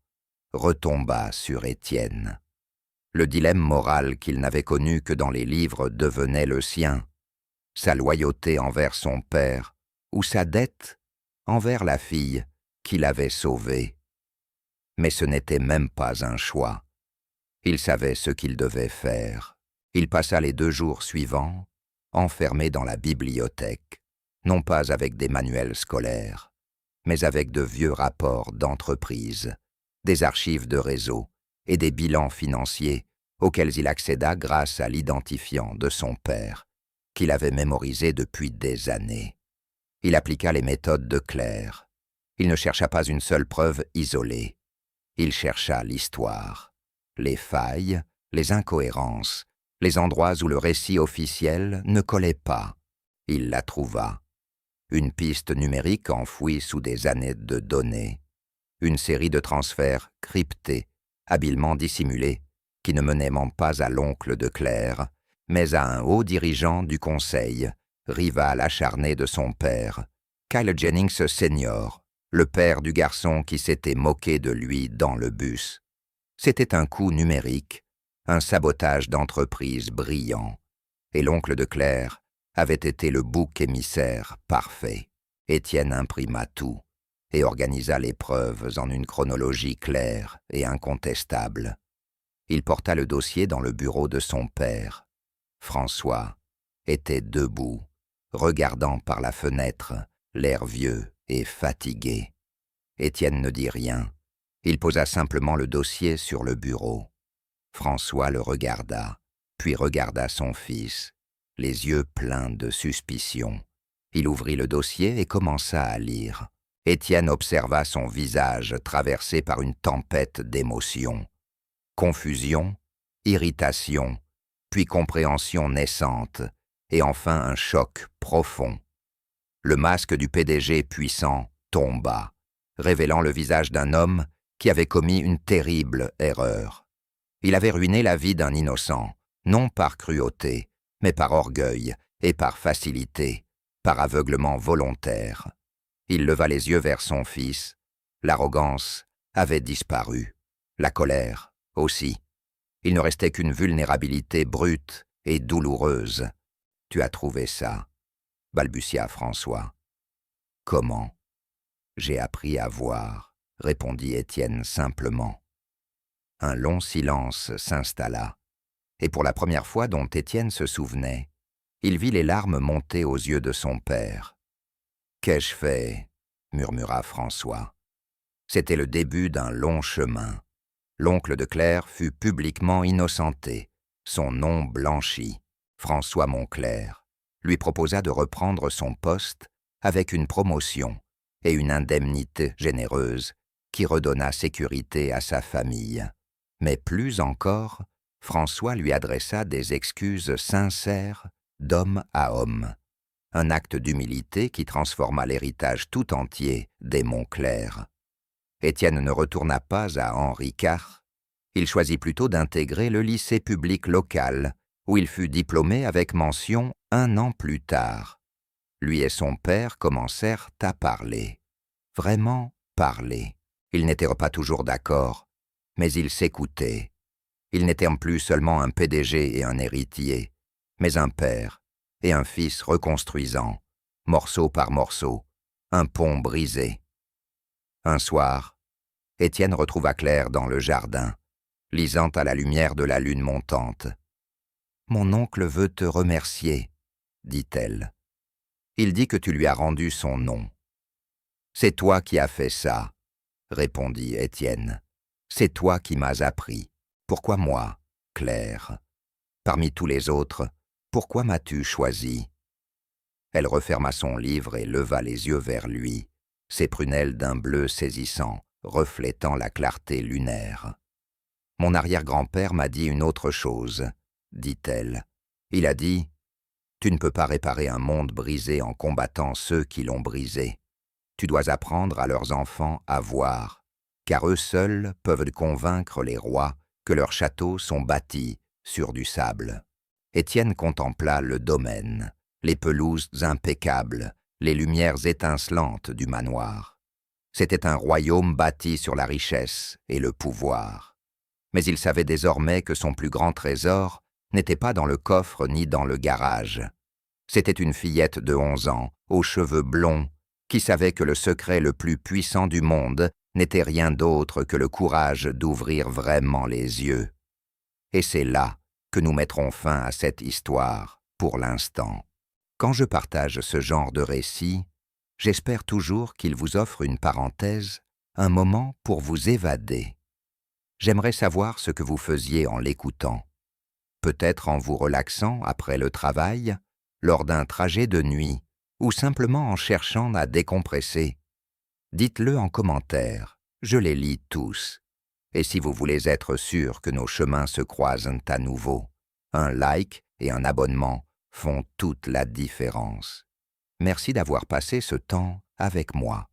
retomba sur Étienne. Le dilemme moral qu'il n'avait connu que dans les livres devenait le sien. Sa loyauté envers son père ou sa dette envers la fille qu'il avait sauvée. Mais ce n'était même pas un choix. Il savait ce qu'il devait faire. Il passa les 2 jours suivants, enfermé dans la bibliothèque, non pas avec des manuels scolaires, mais avec de vieux rapports d'entreprise, des archives de réseau et des bilans financiers auxquels il accéda grâce à l'identifiant de son père, qu'il avait mémorisé depuis des années. Il appliqua les méthodes de Claire. Il ne chercha pas une seule preuve isolée. Il chercha l'histoire, les failles, les incohérences, les endroits où le récit officiel ne collait pas. Il la trouva. Une piste numérique enfouie sous des années de données. Une série de transferts cryptés, habilement dissimulés, qui ne menaient pas à l'oncle de Claire, mais à un haut dirigeant du conseil, rival acharné de son père, Kyle Jennings Senior, le père du garçon qui s'était moqué de lui dans le bus. C'était un coup numérique, un sabotage d'entreprise brillant, et l'oncle de Claire avait été le bouc émissaire parfait. Étienne imprima tout et organisa les preuves en une chronologie claire et incontestable. Il porta le dossier dans le bureau de son père. François était debout, regardant par la fenêtre, l'air vieux et fatigué. Étienne ne dit rien, Il posa simplement le dossier sur le bureau. François le regarda, puis regarda son fils, les yeux pleins de suspicion. Il ouvrit le dossier et commença à lire. Étienne observa son visage traversé par une tempête d'émotions. Confusion, irritation, puis compréhension naissante, et enfin un choc profond. Le masque du PDG puissant tomba, révélant le visage d'un homme qui avait commis une terrible erreur. Il avait ruiné la vie d'un innocent, non par cruauté, mais par orgueil et par facilité, par aveuglement volontaire. Il leva les yeux vers son fils. L'arrogance avait disparu, la colère aussi. Il ne restait qu'une vulnérabilité brute et douloureuse. « Tu as trouvé ça ?» balbutia François. « Comment ?»« J'ai appris à voir, » répondit Étienne simplement. Un long silence s'installa, et pour la première fois dont Étienne se souvenait, il vit les larmes monter aux yeux de son père. « Qu'ai-je fait ?» murmura François. C'était le début d'un long chemin. L'oncle de Claire fut publiquement innocenté, son nom blanchi. François Montclair lui proposa de reprendre son poste avec une promotion et une indemnité généreuse qui redonna sécurité à sa famille. Mais plus encore, François lui adressa des excuses sincères d'homme à homme. Un acte d'humilité qui transforma l'héritage tout entier des Montclair. Étienne ne retourna pas à Henri IV. Il choisit plutôt d'intégrer le lycée public local, où il fut diplômé avec mention 1 an plus tard. Lui et son père commencèrent à parler. Vraiment parler. Ils n'étaient pas toujours d'accord, mais ils s'écoutaient. Ils n'étaient plus seulement un PDG et un héritier, mais un père et un fils reconstruisant, morceau par morceau, un pont brisé. Un soir, Étienne retrouva Claire dans le jardin, lisant à la lumière de la lune montante. « Mon oncle veut te remercier, » dit-elle. « Il dit que tu lui as rendu son nom. »« C'est toi qui as fait ça, » répondit Étienne. « C'est toi qui m'as appris. Pourquoi moi, Claire? Parmi tous les autres, pourquoi m'as-tu choisi ?» Elle referma son livre et leva les yeux vers lui, ses prunelles d'un bleu saisissant, reflétant la clarté lunaire. « Mon arrière-grand-père m'a dit une autre chose, » dit-elle. Il a dit « Tu ne peux pas réparer un monde brisé en combattant ceux qui l'ont brisé. Tu dois apprendre à leurs enfants à voir, car eux seuls peuvent convaincre les rois que leurs châteaux sont bâtis sur du sable. » Étienne contempla le domaine, les pelouses impeccables, les lumières étincelantes du manoir. C'était un royaume bâti sur la richesse et le pouvoir. Mais il savait désormais que son plus grand trésor n'était pas dans le coffre ni dans le garage. C'était une fillette de 11 ans, aux cheveux blonds, qui savait que le secret le plus puissant du monde n'était rien d'autre que le courage d'ouvrir vraiment les yeux. Et c'est là que nous mettrons fin à cette histoire, pour l'instant. Quand je partage ce genre de récit, j'espère toujours qu'il vous offre une parenthèse, un moment pour vous évader. J'aimerais savoir ce que vous faisiez en l'écoutant. Peut-être en vous relaxant après le travail, lors d'un trajet de nuit, ou simplement en cherchant à décompresser. Dites-le en commentaire, je les lis tous. Et si vous voulez être sûr que nos chemins se croisent à nouveau, un like et un abonnement font toute la différence. Merci d'avoir passé ce temps avec moi.